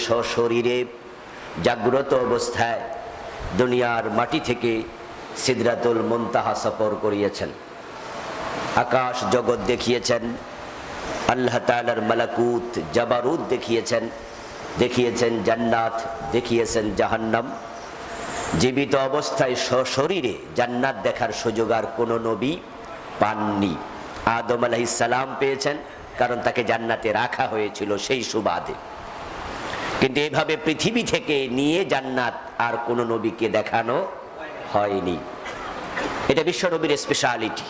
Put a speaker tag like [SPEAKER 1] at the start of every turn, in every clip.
[SPEAKER 1] সশরীরে জাগ্রত অবস্থায় দুনিয়ার মাটি থেকে সিদরাতুল মুনতাহা সফর করিয়েছেন। আকাশ জগৎ দেখিয়েছেন, আল্লাহ তাআলার মালাকুত জাবারুত দেখিয়েছেন জান্নাত, দেখিয়েছেন জাহান্নাম। জীবিত অবস্থায় সশরীরে জান্নাত দেখার সুযোগ আর কোনো নবী পাননি। আদম আলাইহিস সালাম পেয়েছেন, কারণ তাকে জান্নাতে রাখা হয়েছিল সেই সুবাদে। কিন্তু এভাবে পৃথিবী থেকে নিয়ে জান্নাত আর কোনো নবীকে দেখানো হয়নি। এটা বিশ্ব নবীর স্পেশালিটি।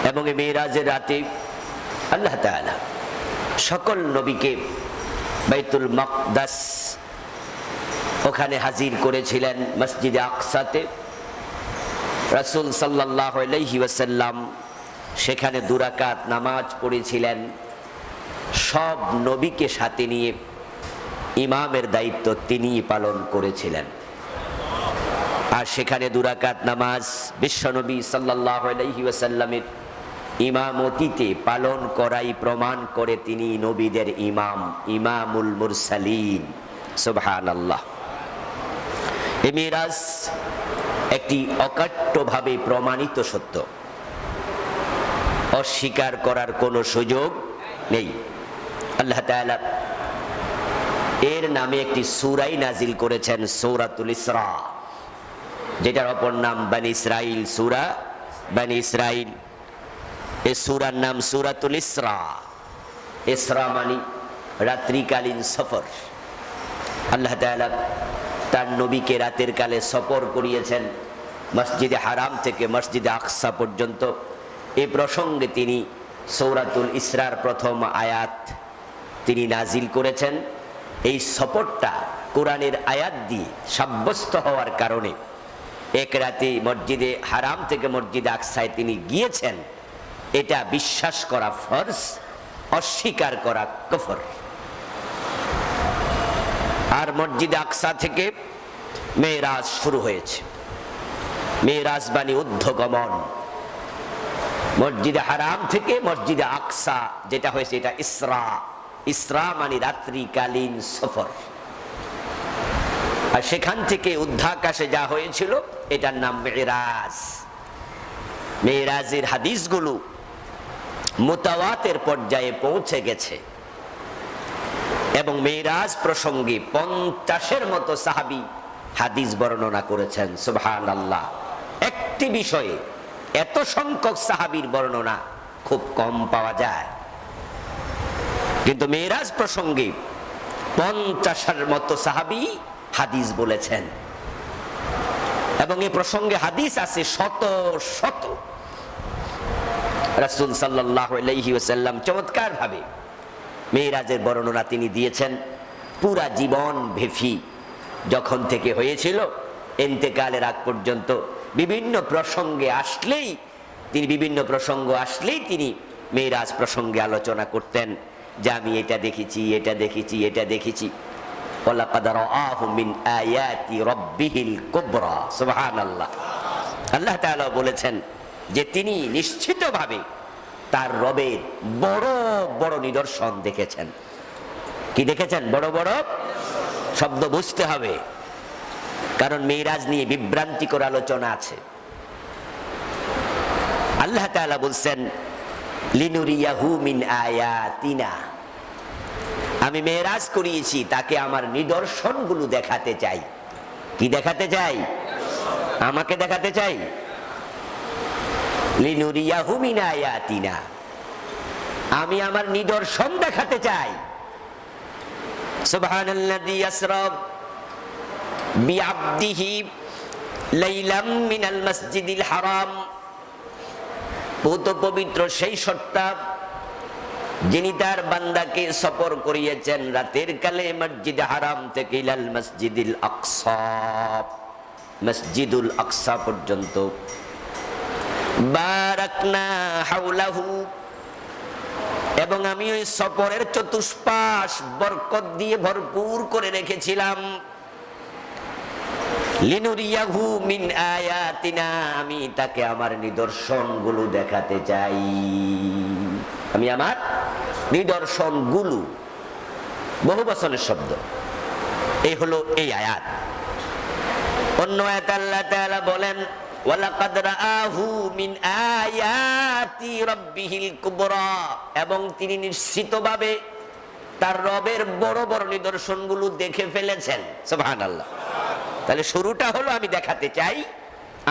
[SPEAKER 1] এবং এই মেরাজের রাতে আল্লাহ তাআলা সকল নবীকে বাইতুল মাকদাস ওখানে হাজির করেছিলেন, মসজিদে আকসাতে। রাসূল সাল্লাল্লাহু আলাইহি ওয়াসাল্লাম সেখানে 2 রাকাত নামাজ পড়েছিলেন। সব নবীকে সাথে নিয়ে ইমামের দায়িত্ব তিনিই পালন করেছিলেন। আর সেখানে 2 রাকাত নামাজ বিশ্বনবী সাল্লাল্লাহু আলাইহি ওয়াসাল্লামের ইমামতিতে পালন করাই প্রমাণ করে তিনি নবীদের ইমাম, ইমামুল মুরসালিন। সুবহানাল্লাহ। এই মিরাজ একটি অকাট্যভাবে প্রমাণিত সত্য, অস্বীকার করার কোনো সুযোগ নেই। আল্লাহ তাআলা এর নামে একটি সূরাই নাজিল করেছেন, সূরাতুল ইসরা, যেটার অপর নাম বনী ইসরাইল, সূরা বনী ইসরাইল। এই সূরার নাম সূরাতুল ইসরা। ইসরা মানে রাত্রিকালীন সফর। আল্লাহ তাআলা তার নবীকে রাতের কালে সফর করিয়েছেন মসজিদে হারাম থেকে মসজিদে আকসা পর্যন্ত। এই প্রসঙ্গে তিনি সূরাতুল ইসরার প্রথম আয়াত তিনি নাজিল করেছেন। এই সফরটা কোরআনের আয়াত দিয়ে সাব্যস্ত হওয়ার কারণে এক রাতে মসজিদে হারাম থেকে মসজিদে আকসায় তিনি গিয়েছেন, এটা বিশ্বাস করা ফরজ, অস্বীকার করা কুফর। আর মসজিদে আকসা থেকে মেরাজ শুরু হয়েছে। মেরাজ মানে ঊর্ধ্বগমন। মসজিদে হারাম থেকে মসজিদে আকসা যেটা হয়েছে এটা ইসরা। ইসরা মানে রাত্রিকালীন সফর। আর সেখান থেকে ঊর্ধ্বাকাশে যা হয়েছিল এটার নাম মেরাজ। মেরাজের হাদিসগুলো মুতাওয়াতির পর্যায়ে পৌঁছে গেছে এবং মেরাজ প্রসঙ্গে 50-এর মতো সাহাবী হাদিস বর্ণনা করেছেন। সুবহানাল্লাহ। একটি বিষয়ে এত সংখ্যক সাহাবীর বর্ণনা খুব কম পাওয়া যায়, কিন্তু মেরাজ প্রসঙ্গে 50-এর মতো সাহাবী হাদিস বলেছেন। এবং এই প্রসঙ্গে হাদিস আছে শত শত। রাসূল সাল্লাল্লাহু আলাইহি ওয়াসাল্লাম চমৎকার ভাবে মেরাজের বর্ণনা তিনি দিয়েছেন। পুরা জীবন ভেফি যখন থেকে হয়েছিল ইন্তেকালের আগ পর্যন্ত বিভিন্ন প্রসঙ্গ আসলেই তিনি মেরাজ প্রসঙ্গে আলোচনা করতেন যে আমি এটা দেখেছি, এটা দেখেছি, এটা দেখেছি। ওয়ালাকাদ রাআহু মিন আয়াতি রাব্বিহিল কুবরা। সুবহানাল্লাহ। আল্লাহ তাআলা বলেছেন যে তিনি নিশ্চিতভাবে তার রবের বড় বড় নিদর্শন দেখেছেন। কি দেখেছেন? বড় বড় শব্দ বুঝতে হবে, কারণ মেরাজ নিয়ে বিভ্রান্তিকর আলোচনা আছে। আল্লাহ তাআলা বলছেন লিনুরিয়াহু মিন আয়াতিনা, আমি মেরাজ করিয়েছি তাকে আমার নিদর্শনগুলো দেখাতে চাই। কি দেখাতে চাই? আমাকে দেখাতে চাই। লিনুরিয়াহু মিন আয়াতিনা, আমি আমার নিদর্শন দেখাতে চাই। সুবহানাল্লাযী ইয়াসরা বিআবদিহি লাইলাম মিনাল মাসজিদিল হারাম, পূত পবিত্র সেই সত্তা যিনি তার বান্দাকে সফর করিয়েছেন রাতের কালে মসজিদে হারাম থেকে ইলাল মসজিদিল আকসা, মসজিদুল আকসা পর্যন্ত। বারাকনা হাওলাহু, এবং আমি ওই সফরের চতুষ্পাশ বরকত দিয়ে ভরপুর করে রেখেছিলাম। লিনুরিয়াহু মিন আয়াতিনা, আমি তাকে আমার নিদর্শনগুলো দেখাতে চাই। আমি আমার নিদর্শনগুলো বহু বচনের শব্দ। এই হলো এই আয়াত। অন্য আয়াতে আল্লাহ তাআলা বলেন ওয়ালাকাদ রাআহু মিন আয়াতি রাব্বিহিল কুবরা, এবং তিনি নিশ্চিতভাবে তার রবের বড় বড় নিদর্শনগুলো দেখে ফেলেছেন। সুবহানাল্লাহ। তাহলে শুরুটা হলো আমি দেখাতে চাই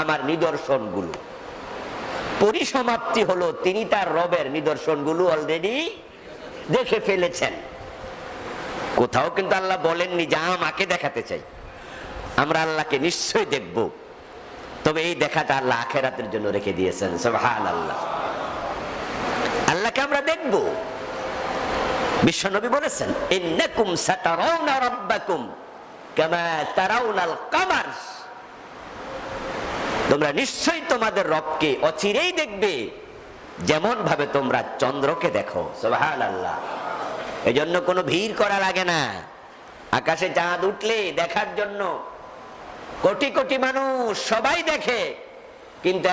[SPEAKER 1] আমার নিদর্শনগুলো, পরিসমাপ্তি হলো তিনি তার রবের নিদর্শনগুলো অলরেডি দেখে ফেলেছেন। কোথাও কিন্তু আল্লাহ বলেননি যে আমাকে দেখাতে চাই, আমরা আল্লাহকে নিশ্চয়ই দেখব, তবে এই দেখাটা আল্লাহ আখিরাতের জন্য রেখে দিয়েছেন। সুবহানাল্লাহ। আল্লাহকে আমরা দেখব। বিশ্বনবী বলেছেন ইন্নাকুম সাতারাউনা রাব্বাকুম কামা তারাউনাল কামার, তোমরা নিশ্চয়ই তোমাদের রবকে অচিরেই দেখবে যেমন ভাবে তোমরা চন্দ্রকে দেখো। সুবহানাল্লাহ। এজন্য কোনো ভিড় করা লাগে না। আকাশে চাঁদ উঠলে দেখার জন্য কোটি কোটি মানুষ সবাই দেখে, কিন্তু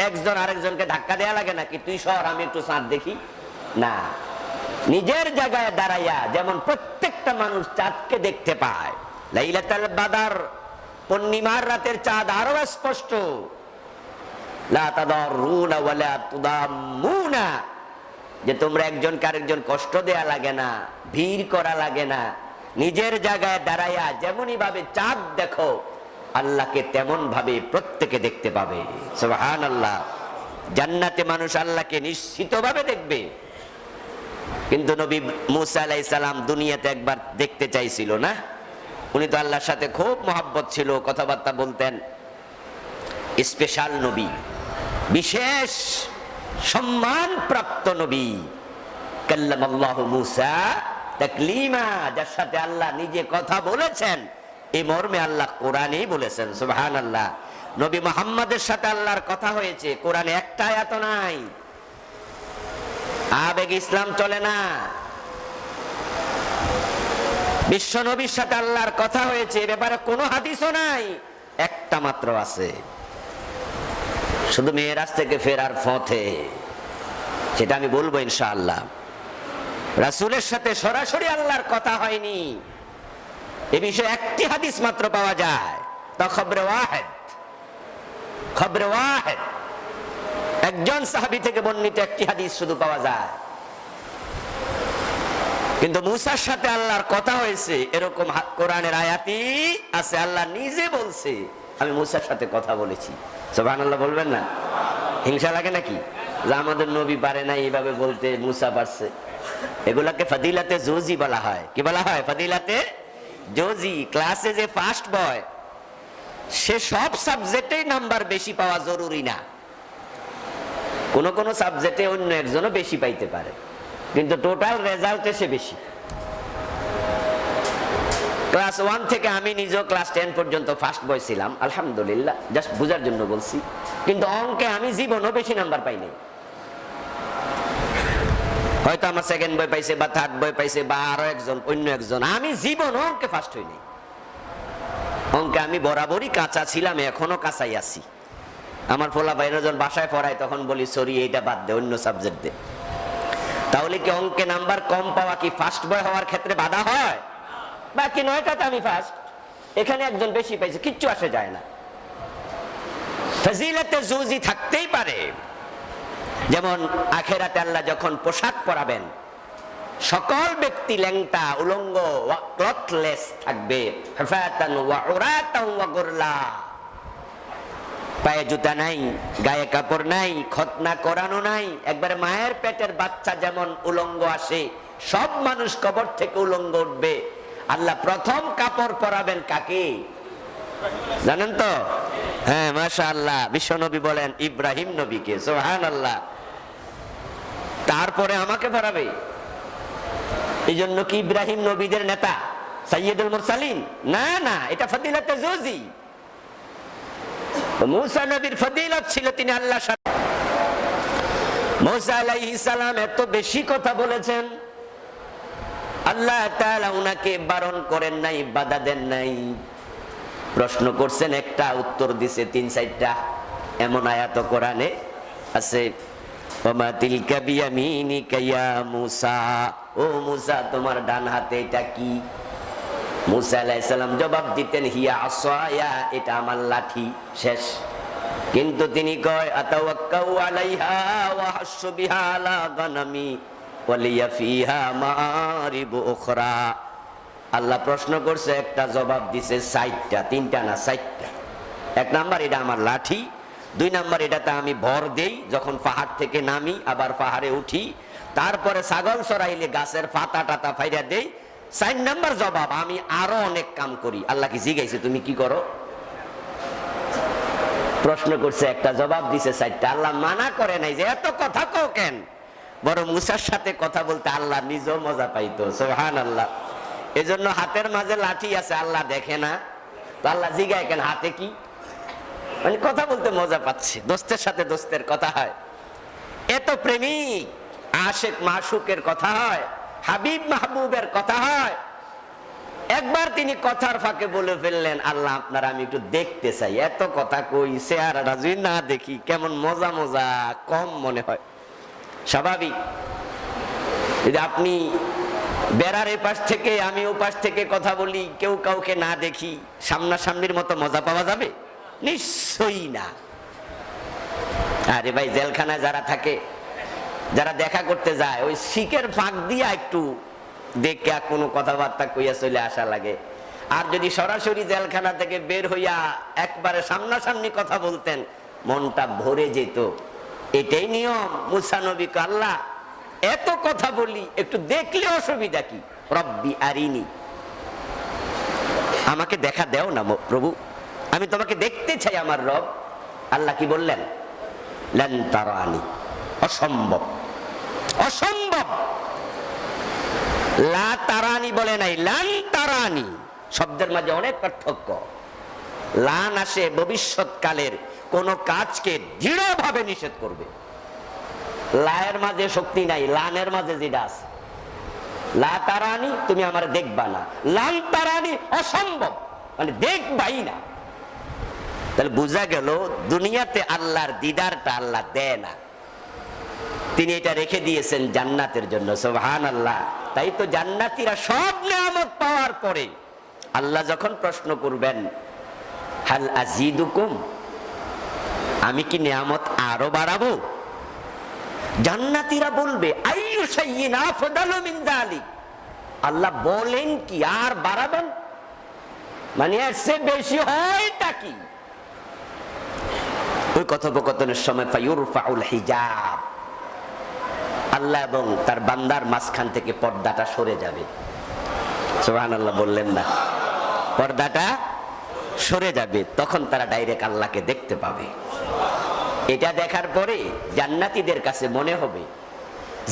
[SPEAKER 1] একজন আরেকজনকে ধাক্কা দেয়া লাগে না, কি তুই সর আমি একটু চাঁদ দেখি, না, নিজের জায়গায় দাঁড়াইয়া যেমন প্রত্যেকটা মানুষ চাঁদকে দেখতে পায়। লাইলাতুল বাদর, পূর্ণিমার রাতের চাঁদ আরো স্পষ্ট। লা তাদারুনা ওয়ালা তুদাম্মুনা, যে তোমরা একজনকে আরেকজন কষ্ট দেয়া লাগে না, ভিড় করা লাগে না, নিজের জায়গায় দাঁড়াইয়া যেমনই ভাবে চাঁদ দেখো আল্লাহকে তেমন ভাবে প্রত্যেকে দেখতে পাবে। সুবহানাল্লাহ। জান্নাতে মানুষ আল্লাহকে নিশ্চিতভাবে দেখবে। কিন্তু নবী মুসা আলাইহিস সালাম দুনিয়াতে একবার দেখতে চাইছিল না? উনি তো আল্লাহর সাথে খুব মহব্বত ছিল, কথাবার্তা বলতেন। স্পেশাল নবী, বিশেষ সম্মান প্রাপ্ত নবী, কাল্লামাল্লাহু মুসা তাকলিমা, যার সাথে আল্লাহ নিজে কথা বলেছেন। এই মর্মে আল্লাহ কোরআনেই বলেছেন। সুবহানাল্লাহ। নবী মুহাম্মদের সাথে আল্লাহর কথা হয়েছে, কোরআনে একটা আয়াত নাই। আবেগ ইসলাম চলে না। বিশ্ব নবীর সাথে আল্লাহর কথা হয়েছে, এ ব্যাপারে কোনো হাদিসও নাই, একটা মাত্র আছে, শুধু মেরাজ থেকে ফেরার পথে। সেটা আমি বলবো ইনশাআল্লাহ। রাসূলের সাথে সরাসরি আল্লাহর কথা হয়নি, এ বিষয়ে একটি হাদিস মাত্র পাওয়া যায়, তা খবরে ওয়াহিদ। খবরে ওয়াহিদ, একজন সাহাবী থেকে বর্ণিত একটি হাদিস শুধু পাওয়া যায়। কিন্তু মুসার সাথে আল্লাহর কথা হয়েছে এরকম কোরআনের আয়াতই আছে। আল্লাহ নিজে বলছে আমি মুসার সাথে কথা বলেছি। সুবহানাল্লাহ বলবেন না? হিংসা লাগে নাকি যে আমাদের নবী পারে না এইভাবে বলতে, মুসা পারছে? এগুলাকে ফাদিলাতে জোজি বলা হয়। কি বলা হয়? ফাদিলাতে জোজি। ক্লাসে যে ফার্স্ট বয়, সে সব সাবজেক্টেই নাম্বার বেশি পাওয়া জরুরি না। কোন কোন সাবজেক্টে অন্য একজনও বেশি পাইতে পারে, কিন্তু টোটাল রেজাল্টে সে বেশি। ক্লাস 1 থেকে আমি নিজেও ক্লাস 10 পর্যন্ত ফার্স্ট বয় ছিলাম, আলহামদুলিল্লাহ, জাস্ট বুঝার জন্য বলছি। কিন্তু অঙ্কে আমি জীবনও বেশি নাম্বার পাই নাই। হয়তো আমার সেকেন্ড বয় পাইছে বা থার্ড বয় পাইছে বা আরো একজন অন্য একজন, আমি জীবন অঙ্কে ফার্স্ট হইনি। অঙ্কে আমি বরাবরই কাঁচা ছিলাম, এখনো কাঁচাই আছি। আমার পোলা ভাইরা যখন বাসায় পড়ায় তখন বলি সরি এইটা বাদ দে, অন্য সাবজেক্ট দে। তাহলে কি অঙ্কে নাম্বার কম পাওয়া কি ফার্স্ট বয় হওয়ার ক্ষেত্রে বাধা হয়? বাকি 9টাতে আমি ফার্স্ট, এখানে একজন বেশি পাইছে, কিচ্ছু আসে যায় না। ফজিলতে জুজি থাকতেই পারে। যেমন আখিরাতে আল্লাহ যখন পোশাক পরাবেন, সকল ব্যক্তি ল্যাংটা উলঙ্গ ক্লথলেস থাকবে, হাফাতান ওয়া উরাতান ওয়া গুরলা, পায়ে জুতা নাই, গায়ে কাপড় নাই, খতনা করানো নাই। একবারে মায়ের পেটের বাচ্চা যেমন উলঙ্গ আসে, সব মানুষ কবর থেকে উলঙ্গ উঠবে। আল্লাহ প্রথম কাপড় পরাবেন কাকে জানেন তো? হ্যাঁ, মাশাআল্লাহ, বিশ্বনবী বলেন ইব্রাহিম নবীকে। সুবহানাল্লাহ। তারপরে আমাকে পরাবে। এই জন্য কি ইব্রাহিম নবীদের নেতা, সাইয়্যিদুল মুরসালিন? না না, এটা ফজিলতে জুজি। মুসা নবীর ফজিলত ছিল তিনি আল্লাহর সাথে। মুসা আলাইহিস সালাম এত বেশি কথা বলেছেন, আল্লাহ তাআলা উনাকে বারণ করেন নাই, বাধা দেন নাই। প্রশ্ন করছেন একটা, উত্তর দিছে 3-4টা। এমন আয়াত কোরআনে আছে ওমা তিলকা বিয়ামিনিকা ইয়া মূসা, ও মূসা তোমার ডান হাতে এটা কি? মূসা আলাইহিস সালাম জবাব দিতেন হিয়া আসায়া, এটা আমার লাঠি। শেষ। কিন্তু তিনি কয় আতাওয়াক্কাউ আলাইহা ওয়া হাসসু বিহা আলা গানামি ওয়া লিয়া ফিহা মাআরিবু উখরা। আল্লাহ প্রশ্ন করছে, একটা জবাব দিছে 60টা, 3টা না 60টা। এক নাম্বার এটা আমার লাঠি, 2 নাম্বার এটাতে আমি ভর দেই যখন পাহাড় থেকে নামি, আবার পাহাড়ে উঠি, তারপরে ছাগল চড়াইলে গাছের পাতা টাতা ফাইরা দেই। 4 নাম্বার জবাব, আমি আরো অনেক কাম করি। আল্লাহ কি জিজ্ঞাসা তুমি কি করো? প্রশ্ন করছে, একটা জবাব দিছে 4টা। আল্লাহ মানা করে নাই যে এত কথা কও কেন, বরং মূসার সাথে কথা বলতে আল্লাহ নিজেও মজা পাইতো। সুবহানাল্লাহ। এজন্য হাতের মাঝে লাঠি আছে, আল্লাহ দেখে না, তো আল্লাহ জিগায় কেন হাতে কি, মানে কথা বলতে মজা পাচ্ছে। দোস্তের সাথে দোস্তের কথা হয়, এত প্রেমিক আশিক মাশুকের কথা হয়, হাবিব মাহবুবের কথা হয়। একবার তিনি কথার ফাঁকে বলে ফেললেন, আল্লাহ আপনার আমি একটু দেখতে চাই। এত কথা কই, চেহারাটা যদি না দেখি কেমন মজা মজা কম মনে হয়। স্বাভাবিক, যদি আপনি বেড়ার এপাশ থেকে আমি ওপাশ থেকে কথা বলি, কেউ কাউকে না দেখি, সামনাসামনির মতো মজা পাওয়া যাবে? নিশ্চয়ই না। আরে ভাই, জেলখানায় যারা থাকে, যারা দেখা করতে যায়, ওই শিকের ফাঁক দিয়া একটু দেখে কোনো কথাবার্তা কইয়া চলে আসা লাগে। আর যদি সরাসরি জেলখানা থেকে বের হইয়া একবারে সামনাসামনি কথা বলতেন, মনটা ভরে যেত। এটাই নিয়ম। মূসা নবীকে আল্লাহ এত কথা বলি, একটু দেখলে অসুবিধা কি? রব্বি আরিনি, আমাকে দেখা দেও না প্রভু, আমি তোমাকে দেখতে চাই আমার রব। আল্লাহ কি বললেন? লান তারানি, অসম্ভব, অসম্ভব। লা তারানি বলে নাই, লান তারানি। শব্দের মাঝে অনেক পার্থক্য। লান আসে ভবিষ্যৎকালের কোন কাজকে দৃঢ়ভাবে নিষেধ করবে। লায়ের মাঝে শক্তি নাই, লানের মাঝে যেটা আছে। লা তারানি, তুমি আমার দেখবা না। লান তারানি, অসম্ভব, মানে দেখবাই না। তাহলে বোঝা গেল দুনিয়াতে আল্লাহর দিদারটা আল্লাহ দেয় না, তিনি এটা রেখে দিয়েছেন জান্নাতের জন্য। সুবহানাল্লাহ। তাই তো জান্নাতীরা সব নিয়ামত পাওয়ার পরে আল্লাহ যখন প্রশ্ন করবেন, হাল আযীদুকুম, আমি কি নিয়ামত আরো বাড়াবো? জান্নাতীরা বলবে আইয়ু শাইইন আফদালু মিন যালিক, আল্লাহ বলেন কি আর বাড়াবেন, মানে এর চেয়ে বেশি হয়টা কি? ওই কথোপকথনের সময় ফায়ুরফাউল হিজাব, আল্লাহ এবং তার বান্দার মাঝখান থেকে পর্দাটা সরে যাবে। সুবহানাল্লাহ বললেন না? পর্দাটা সরে যাবে, তখন তারা ডাইরেক্ট আল্লাহকে দেখতে পাবে। এটা দেখার পরে জান্নাতীদের কাছে মনে হবে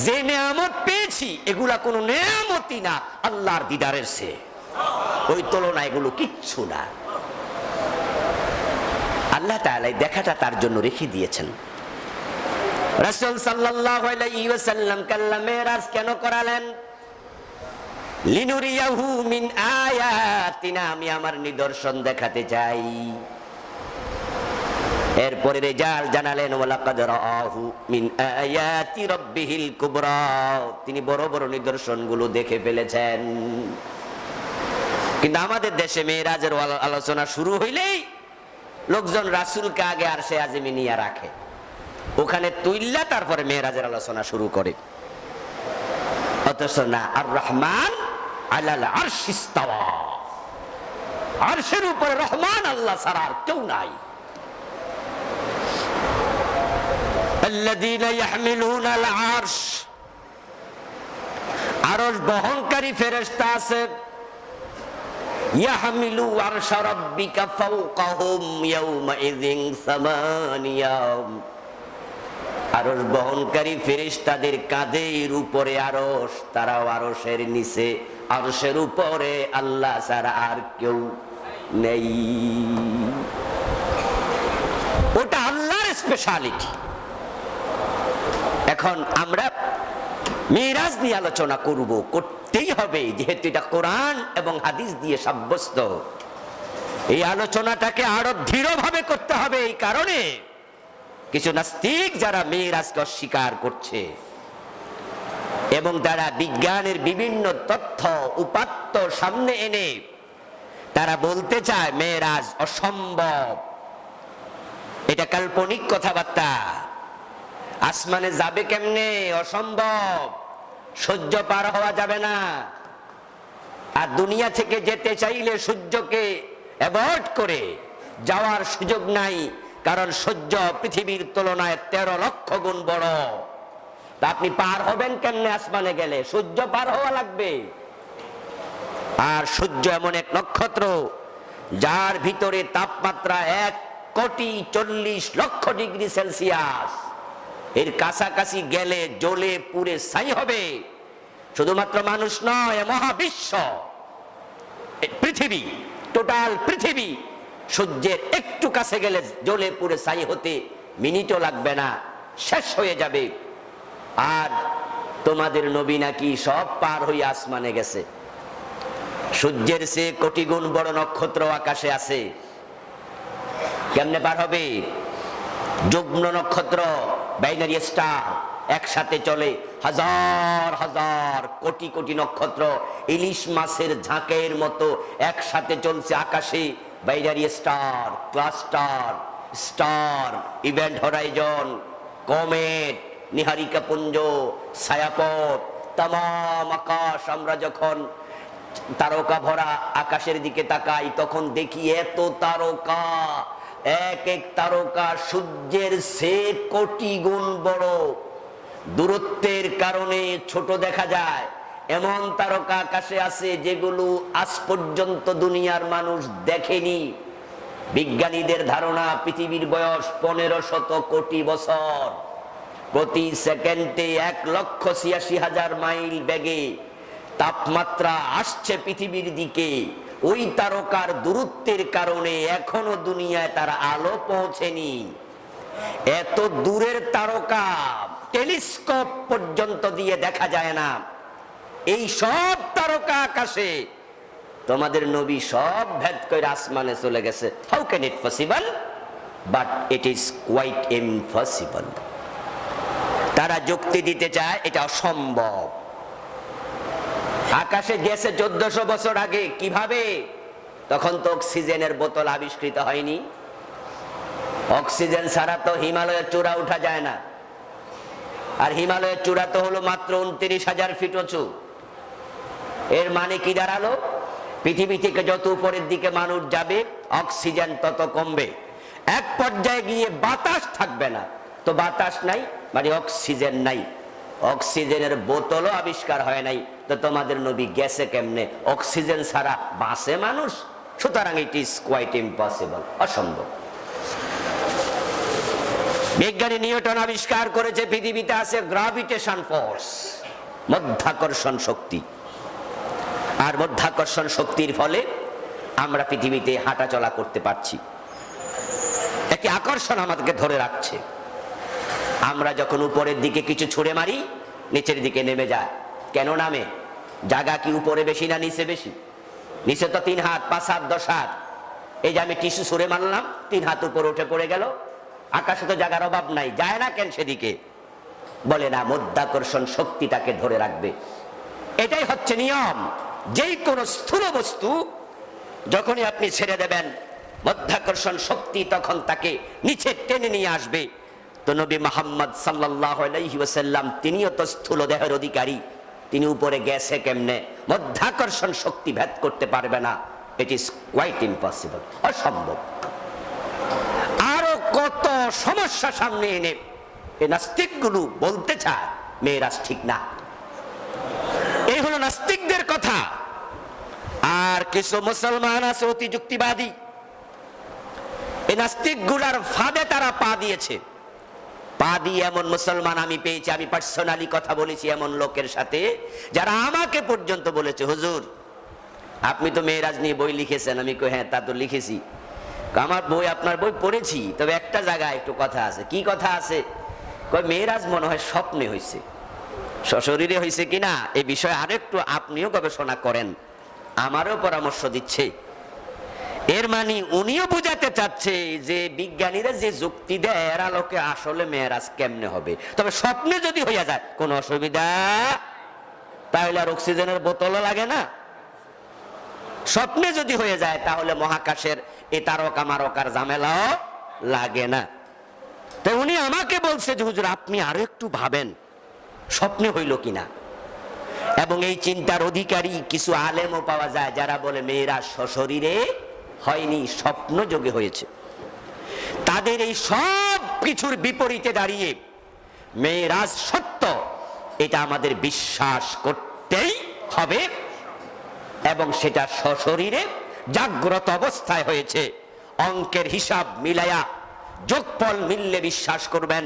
[SPEAKER 1] যে নিয়ামত পেয়েছি এগুলা কোনো নিয়ামতই না আল্লাহর দিদারের চেয়ে, ওই তুলনায় এগুলো কিচ্ছু না। আল্লাহ তাআলা দেখাটা তার জন্য রেখে দিয়েছেন। রাসূল সাল্লাল্লাহু আলাইহি ওয়াসাল্লাম কাল্লা মেরাজ কেন করালেন? লিনুরিয়াহু মিন আয়াতিনা, আমি আমার নিদর্শন দেখাতে চাই। এরপরে রেজাল জানালেন ওয়ালাকাদ রাআহু মিন আয়াতি রাব্বিহিল কুবরা, তিনি বড় বড় নিদর্শনগুলো দেখে ফেলেছেন। কিন্তু আমাদের দেশে মেরাজের আলোচনা শুরু হইলেই লোকজন রাসূলকে আগে আরশে আজিমে নিয়ে রাখে, ওখানে তুইল্লা তারপরে মেরাজের আলোচনা শুরু করে। অথচ না, আর রহমান আলাল আরশ ইস্তাওয়া, আরশের উপরে রহমান আল্লাহ ছাড়া আর কেউ নাই। আল্লাযীনা ইয়াহমিলুনাল আরশ, আরশ বহনকারী ফেরেশতা আছে। ইয়াহমিলু আরশা রাব্বিকা ফাওকাহুম ইয়াওমা ইযিন সামানিয়া, আরশ বহনকারী ফেরেশতাদের কাঁধের উপরে আরশ, তারাও আরশের নিচে। আরশের উপরে আল্লাহ ছাড়া আর কেউ নেই, ওটা আল্লাহর স্পেশালিটি। এখন আমরা মিরাজ নিয়ে আলোচনা করতেই হবে, যেহেতু এটা কোরআন এবং হাদিস দিয়ে সাব্যস্ত। এই আলোচনাটাকে আরো দৃঢ়ভাবে করতে হবে এই কারণে কিছু নাস্তিক যারা মেরাজকে অস্বীকার করছে এবং তারা বিজ্ঞানের বিভিন্ন তথ্য উপাত্ত সামনে এনে তারা বলতে চায় মেরাজ অসম্ভব, এটা কাল্পনিক কথাবার্তা, আসমানে যাবে কেমনে, অসম্ভব, সূর্য পার হওয়া যাবে না, আর দুনিয়া থেকে যেতে চাইলে সূর্যকে অ্যাভয়েড করে যাওয়ার সুযোগ নাই, কারণ সূর্য পৃথিবীর তুলনায় 13 লক্ষ গুণ বড়। তা আপনি পার হবেন কেমনে আসমানে গেলে? সূর্য পার হওয়া লাগবে। আর সূর্য এমন এক নক্ষত্র যার ভিতরে তাপমাত্রা 1,40,00,000,000 ডিগ্রি সেলসিয়াস। এর কাছাকাছি গেলে জ্বলে পুড়ে ছাই হবে। শুধুমাত্র মানুষ নয়, মহাবিশ্ব, পৃথিবী, টোটাল পৃথিবী সূর্যের একটু কাছে গেলে জ্বলে পুড়ে ছাই হতে মিনিটও লাগবে না, শেষ হয়ে যাবে। আর তোমাদের নবী নাকি সব পার হয়ে আসমানে গেছে। সূর্যের চেয়ে কোটি গুণ বড় নক্ষত্র আকাশে আছে, কেমনে পার হবে? যুগ্ম নক্ষত্র, বাইনারি স্টার, একসাথে চলে হাজার হাজার কোটি কোটি নক্ষত্র ইলিশ মাছের ঝাঁকের মতো একসাথে চলছে আকাশে। Binary star, cluster, star, event horizon, comet, নিহারিকা পুঞ্জ, ছায়াপথ, তামাম আকাশ। আমরা যখন তারকা ভরা আকাশের দিকে তাকাই তখন দেখি এত তারকা, এক এক তারকা সূর্যের চেয়ে কোটি গুণ বড়। দূরত্বের কারণে ছোট দেখা যায় এমন তারকা আকাশে আছে যেগুলো আজ পর্যন্ত দুনিয়ার মানুষ দেখেনি। বিজ্ঞানীদের ধারণা পৃথিবীর বয়স 1500 কোটি বছর। প্রতি সেকেন্ডে 1,86,000 মাইল বেগে তাপমাত্রা আসছে পৃথিবীর দিকে। ওই তারকার দূরত্বের কারণে এখনো দুনিয়ায় তার আলো পৌঁছেনি। এত দূরের তারকা টেলিস্কোপ পর্যন্ত দিয়ে দেখা যায় না। এই সব তারকা আকাশে তোমাদের নবী সব ভেদ করে আসমানে চলে গেছে। How can it possible? But it is quite impossible. তারা যুক্তি দিতে চায় এটা অসম্ভব। আকাশে গেছে 1400 বছর আগে, কিভাবে? তখন তো অক্সিজেনের বোতল আবিষ্কৃত হয়নি। অক্সিজেন ছাড়া তো হিমালয়ের চূড়া উঠা যায় না। আর হিমালয়ের চূড়া তো হলো মাত্র 29,000 ফিট উঁচু। এর মানে কি দাঁড়ালো? পৃথিবী থেকে যত উপরের দিকে মানুষ যাবে অক্সিজেন তত কমবে। এক পর্যায়ে গিয়ে বাতাস থাকবে না। তো বাতাস নাই মানে অক্সিজেন নাই। অক্সিজেনের বোতলও আবিষ্কার হয় নাই। তো তোমাদের নবী গেছে কেমনে? অক্সিজেন ছাড়া বাঁচে মানুষ? সুতরাং ইট ইজ কোয়াইট ইম্পসিবল, অসম্ভব। বিজ্ঞানী নিউটন আবিষ্কার করেছে পৃথিবীতে আছে গ্রাভিটেশন ফোর্স, মধ্যাকর্ষণ শক্তি। আর মধ্যাকর্ষণ শক্তির ফলে আমরা পৃথিবীতে হাঁটাচলা করতে পারছি। একটি আকর্ষণ আমাদেরকে ধরে রাখছে। আমরা যখন উপরের দিকে কিছু ছুঁড়ে মারি নিচের দিকে নেমে যায়। কেন নামে? জায়গা কি উপরে বেশি না নিচে বেশি? নিচে তো 3 হাত, 5 হাত, 10 হাত। এই যে আমি টিস্যু ছুঁড়ে মারলাম, 3 হাত উপরে উঠে পড়ে গেল। আকাশে তো জায়গার অভাব নাই, যায় না কেন সেদিকে? বলে না, মধ্যাকর্ষণ শক্তি তাকে ধরে রাখবে। এটাই হচ্ছে নিয়ম। যেই কোনো স্থূল বস্তু যখনই আপনি ছেড়ে দেবেন মধ্যাকর্ষণ শক্তি তখন তাকে নিচে টেনে নিয়ে আসবে। তো নবী মুহাম্মদ সাল্লাল্লাহু আলাইহি ওয়াসাল্লাম তিনিও তো স্থূল দেহের অধিকারী। তিনি উপরে গেছে কেমনে? মধ্যাকর্ষণ শক্তি ভেদ করতে পারবে না। ইট ইজ কোয়াইট ইম্পসিবল, অসম্ভব। আরো কত সমস্যা সামনে এনে এই নাস্তিকগুলো বলতে চায় মেরাজ ঠিক না। এই হলো নাস্তিকদের কথা। আর কিছু মুসলমান আছে অতি যুক্তিবাদী। এই নাস্তিকগুলার ফাঁদে তারা পা দিয়েছে। পা দিয়ে এমন মুসলমান আমি পেয়েছি, আমি পার্সোনালি কথা বলেছি এমন লোকের সাথে যারা আমাকে পর্যন্ত বলেছে, হুজুর আপনি তো মেরাজ নিয়ে বই লিখেছেন। আমি কই হ্যাঁ তা তো লিখেছি। আমার বই, আপনার বই পড়েছি, তবে একটা জায়গায় একটু কথা আছে। কি কথা আছে? কই মেরাজ মনে হয় স্বপ্নে হয়েছে, সশরীরে হয়েছে কিনা এই বিষয়ে আরেকটু আপনিও গবেষণা করেন, আমারও পরামর্শ দিচ্ছে। এর মানে উনিও বুঝাতে চাচ্ছে যে বিজ্ঞানীরা যে যুক্তি দেয় এর আলোকে আসলে মেরাজ কেমনে হবে, তবে স্বপ্নে যদি হইয়া যায় কোনো অসুবিধা, তাহলে আর অক্সিজেনের বোতলও লাগে না। স্বপ্নে যদি হয়ে যায় তাহলে মহাকাশের এ তারকা মারকার ঝামেলাও লাগে না। তাই উনি আমাকে বলছে যে হুজুর আপনি আরো একটু ভাবেন স্বপ্নে হইল কিনা। এবং এই চিন্তার অধিকারী কিছু আলেমও পাওয়া যায় যারা বলে মেয়েরাজ সশরীরে হয়নি, স্বপ্ন যোগে হয়েছে। তাদের এই সব কিছুর বিপরীতে দাঁড়িয়ে মেয়েরাজ সত্য, এটা আমাদের বিশ্বাস করতেই হবে এবং সেটা সশরীরে জাগ্রত অবস্থায় হয়েছে। অঙ্কের হিসাব মিলায়া যোগফল মিললে বিশ্বাস করবেন,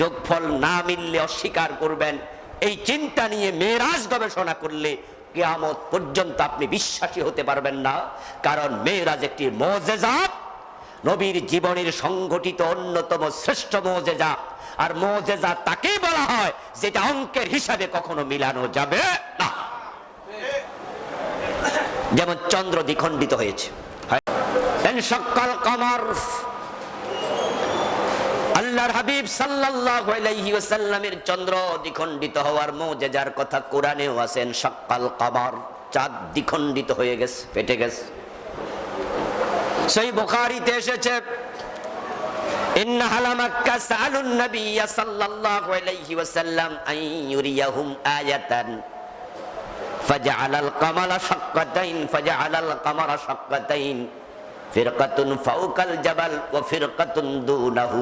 [SPEAKER 1] যোগফল না মিললে অস্বীকার করবেন। এই চিন্তা নিয়ে মেরাজ গবেষণা করলে কিয়ামত পর্যন্ত আপনি বিশ্বাসী হতে পারবেন না। কারণ মেরাজ একটি মুজিজা, নবীর জীবনের সংগঠিত অন্যতম শ্রেষ্ঠ মুজিজা। আর মুজিজা তাকেই বলা হয় যেটা অঙ্কের হিসাবে কখনো মিলানো যাবে না। যেমন চন্দ্র দ্বিখণ্ডিত হয়েছে, সকাল কমর, আল্লাহর হাবিব সাল্লাল্লাহু আলাইহি ওয়াসাল্লামের চন্দ্র দ্বিখণ্ডিত হওয়ার মুজিজার কথা কোরআনেও আছে। সকাল কমর, চাঁদ দ্বিখণ্ডিত হয়ে গেছে, ফেটে গেছে। সহিহ বুখারীতে এসেছে, ইন্না আহলা মক্কা সাআলুন নবী সাল্লাল্লাহু আলাইহি ওয়াসাল্লাম আন ইউরিয়াহুম আয়াতান ফাজআলাল কামারা শাক্কাতাইন ফাজআলাল কামারা শাক্কাতাইন ফিরকাতুন ফাওকাল জাবাল ওয়া ফিরকাতুন দুনাহু।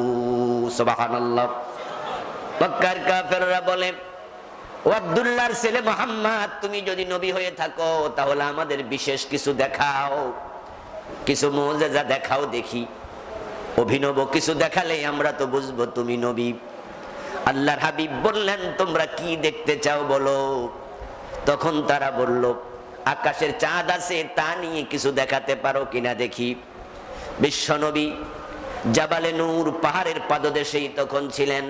[SPEAKER 1] সুবহানাল্লাহ। মক্কার কাফেররা বলে, ও আব্দুল্লাহর ছেলে মুহাম্মদ, তুমি যদি নবী হয়ে থাকো তাহলে আমাদের বিশেষ কিছু দেখাও, কিছু মুজিজা দেখাও দেখি। অভিনব কিছু দেখালে আমরা তো বুঝবো তুমি নবী। আল্লাহর হাবিব বললেন, তোমরা কি দেখতে চাও বলো। তখন তারা বলল, আকাশের চাঁদ আছে, তা নিয়ে কিছু দেখাতে পারো কিনা দেখি। বিশ্বনবী জাবালে নূর পাহাড়ের পাদদেশেই তখন ছিলেন।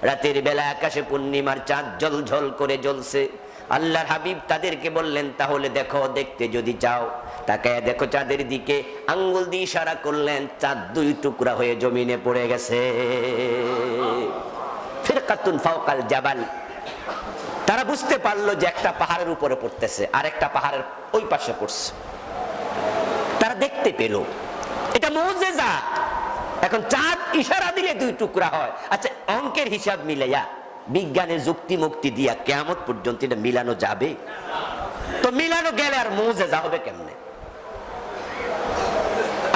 [SPEAKER 1] রাতের বেলা আকাশে পূর্ণিমার চাঁদ ঝলঝল করে জ্বলছে। আল্লাহর হাবিব তাদেরকে বললেন, তাহলে দেখো, দেখতে যদি চাও তাকায় দেখো চাঁদের দিকে। আঙ্গুল দিয়ে ইশারা করলেন, চাঁদ দুই টুকরা হয়ে জমিনে পড়ে গেছে। ফিরকাতুন ফাওকাল জাবাল। তারা বুঝতে পারলো যে একটা পাহাড়ের উপরে পড়তেছে আর একটা পাহাড়ের ওই পাশে পড়ছে। তারা দেখতে পেল, এটা মুজিজা। এখন চাঁদ ইশারা দিলে দুই টুকরা হয়। আচ্ছা, অঙ্কের হিসাব মিলাইয়া বিজ্ঞানের যুক্তি মুক্তি দিয়া কিয়ামত পর্যন্ত এটা মিলানো যাবে? তো মিলানো গেলে আর মুজিজা হবে কেমনে?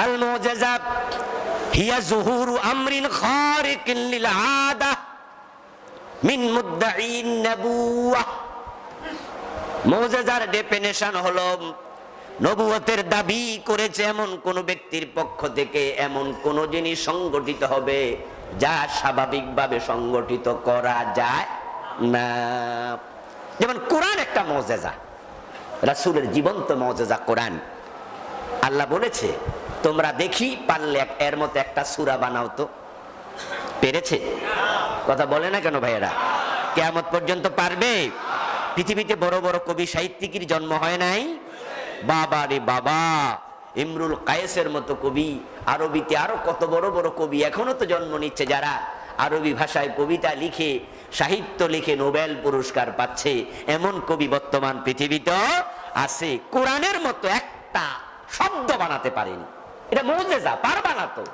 [SPEAKER 1] আল মুজিজা হিয়া যুহুরু আমরিন খারিকিন লিল আদা মিন মুদ্দাঈন নবুওয়াহ। মুজিজার ডেফিনিশন হলো নবুয়তের দাবি করেছে এমন কোন ব্যক্তির পক্ষ থেকে এমন কোন জিনিস সংগঠিত হবে যা স্বাভাবিকভাবে সংগঠিত করা যায় না। যেমন কোরআন একটা মুজিজা, রাসূলের জীবন্ত মুজিজা কোরআন। আল্লাহ বলেছে, তোমরা দেখি পারলে এর মতো একটা সূরা বানাও। তো পেরেছে? কথা বলে না কেন ভাইয়েরা? কিয়ামত পর্যন্ত পারবে? পৃথিবীতে বড় বড় কবি সাহিত্যিকের জন্ম হয় নাই? বাবা রে বাবা, ইমরুল কায়েসের মতো কবি, আরবিতে আরো কত বড় বড় কবি এখনো তো জন্ম নিচ্ছে, যারা আরবি ভাষায় কবিতা লিখে, সাহিত্য লিখে নোবেল পুরস্কার পাচ্ছে। এমন কবি বর্তমান পৃথিবীতে আছে। কোরআনের মতো একটা শব্দ বানাতে পারেনি। এটা মুজিজা, পারবা না তো।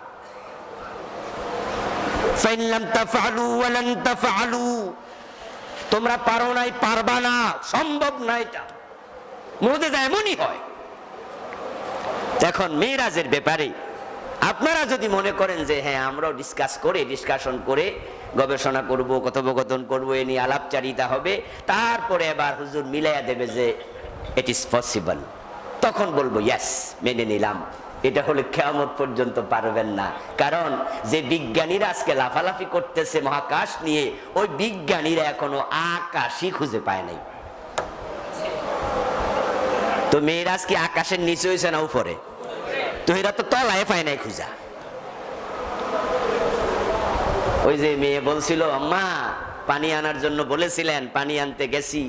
[SPEAKER 1] ফাইনলাম তাফআলু ওয়া লান তাফআলু, তোমরা পারো নাই, পারবা না, সম্ভব না। এটা মুজিজা এমনই হয়। এখন মিরাজের ব্যাপারে আপনারা যদি মনে করেন যে হ্যাঁ আমরাও ডিসকাশন করে গবেষণা করব, কথোপকথন করব, এ নিয়ে আলাপচারিতা হবে, তারপরে এবার হুজুর মিলাইয়া দেবে যে ইট ইজ পসিবল, তখন বলবো ইয়েস, মেনে নিলাম। এটা হলে কিয়ামত পর্যন্ত পারবেন না। কারণ যে বিজ্ঞানীরা আজকে লাফালাফি করতেছে মহাকাশ নিয়ে, ওই বিজ্ঞানীরা এখনো আকাশই খুঁজে পায় নাই। তো মেয়েরাজ কি আকাশের নিচে হয়েছে না উপরে? তো এরা তো তলায় পায় নাই খুঁজা। ওই যে মেয়ে বলছিল, আম্মা পানি আনার জন্য বলেছিলেন, পানি আনতে গেছি,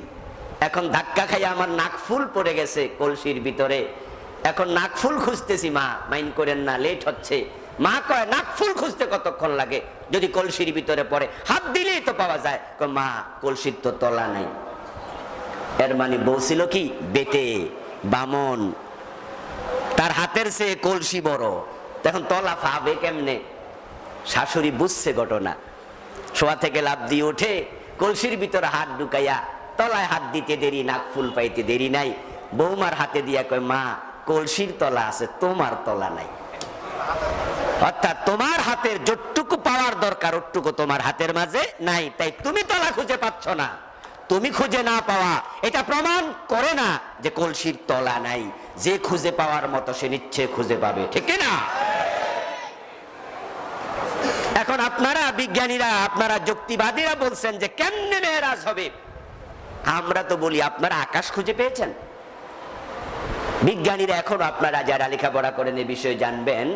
[SPEAKER 1] এখন ধাক্কা খাই আমার নাক ফুল পড়ে গেছে কলসির ভিতরে। এখন নাকফুল খুঁজতেছি মা, মাইন্ড করেন না, লেট হচ্ছে। মা কয় নাকফুল খুঁজতে কতক্ষণ লাগে, যদি কলসির ভিতরে পড়ে হাত দিলেই তো পাওয়া যায়। কয় মা কলসির তো তলা নাই। এর মানে বলছিল কি, বেটে বামন, তার হাতের চেয়ে কলসি বড়, তখন তলা পাবে কেমনে? শাশুড়ি বুঝছে ঘটনা, শোয়া থেকে লাফ দিয়ে উঠে কলসির ভিতরে হাত ঢুকাইয়া তলায় হাত দিতে দেরি, নাকফুল পাইতে দেরি নাই, বৌমার হাতে দিয়া কয় মা কলসির তলা আছে, তোমার তলা নাই। অর্থাৎ তোমার হাতের যতটুকু পাওয়ার দরকার ওটুকু তোমার হাতের মাঝে নাই, তাই তুমি তলা খুঁজে পাচ্ছ না। তুমি খুঁজে না পাওয়া এটা প্রমাণ করে না যে কলসির তলা নাই। যে খুঁজে পাওয়ার মতো সে নিশ্চয় খুঁজে পাবে, ঠিক না? এখন আপনারা বিজ্ঞানীরা, আপনারা যুক্তিবাদীরা বলছেন যে কেমনে মেরাজ হবে। আমরা তো বলি আপনারা আকাশ খুঁজে পেয়েছেন। বিজ্ঞানীরা এখনো, আপনারা যারা লেখাপড়া করেন এ বিষয়ে জানবেন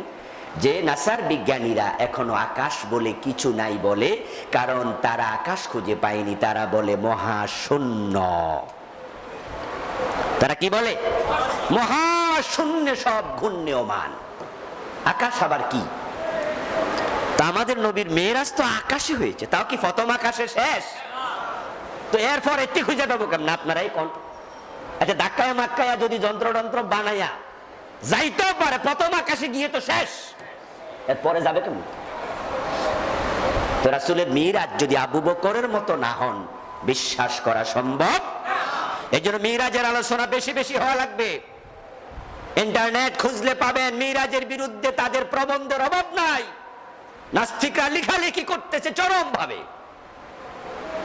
[SPEAKER 1] যে নাসার বিজ্ঞানীরা এখনো আকাশ বলে কিছু নাই বলে, কারণ তারা আকাশ খুঁজে পায়নি। তারা বলে মহাশূন্য। তারা কি বলে? মহাশূন্য, সব ঘূর্ণয়মান। আকাশ আবার কি? তা আমাদের নবীর মেয়েরাজ তো আকাশে হয়েছে, তাও কি প্রথম আকাশে শেষ? তো এরপর একটি খুঁজে পাবো কেমন? আপনারাই কোন? আচ্ছা ধাক্কায় মাক্কায়া যদি যন্ত্র বানাইয়া যাইতেও পারে, প্রথম আকাশে গিয়ে তো শেষ, এরপরে যাবে কেমন? তো রাসূলের মিরাজ যদি আবু বকরের মতো না হন, বিশ্বাস করা সম্ভব। এই জন্য মিরাজের আলোচনা বেশি বেশি হওয়া লাগবে। ইন্টারনেট খুঁজলে পাবেন মিরাজের বিরুদ্ধে তাদের প্রবন্ধের অভাব নাই। নাস্তিকরা লেখালেখি করতেছে চরম ভাবে।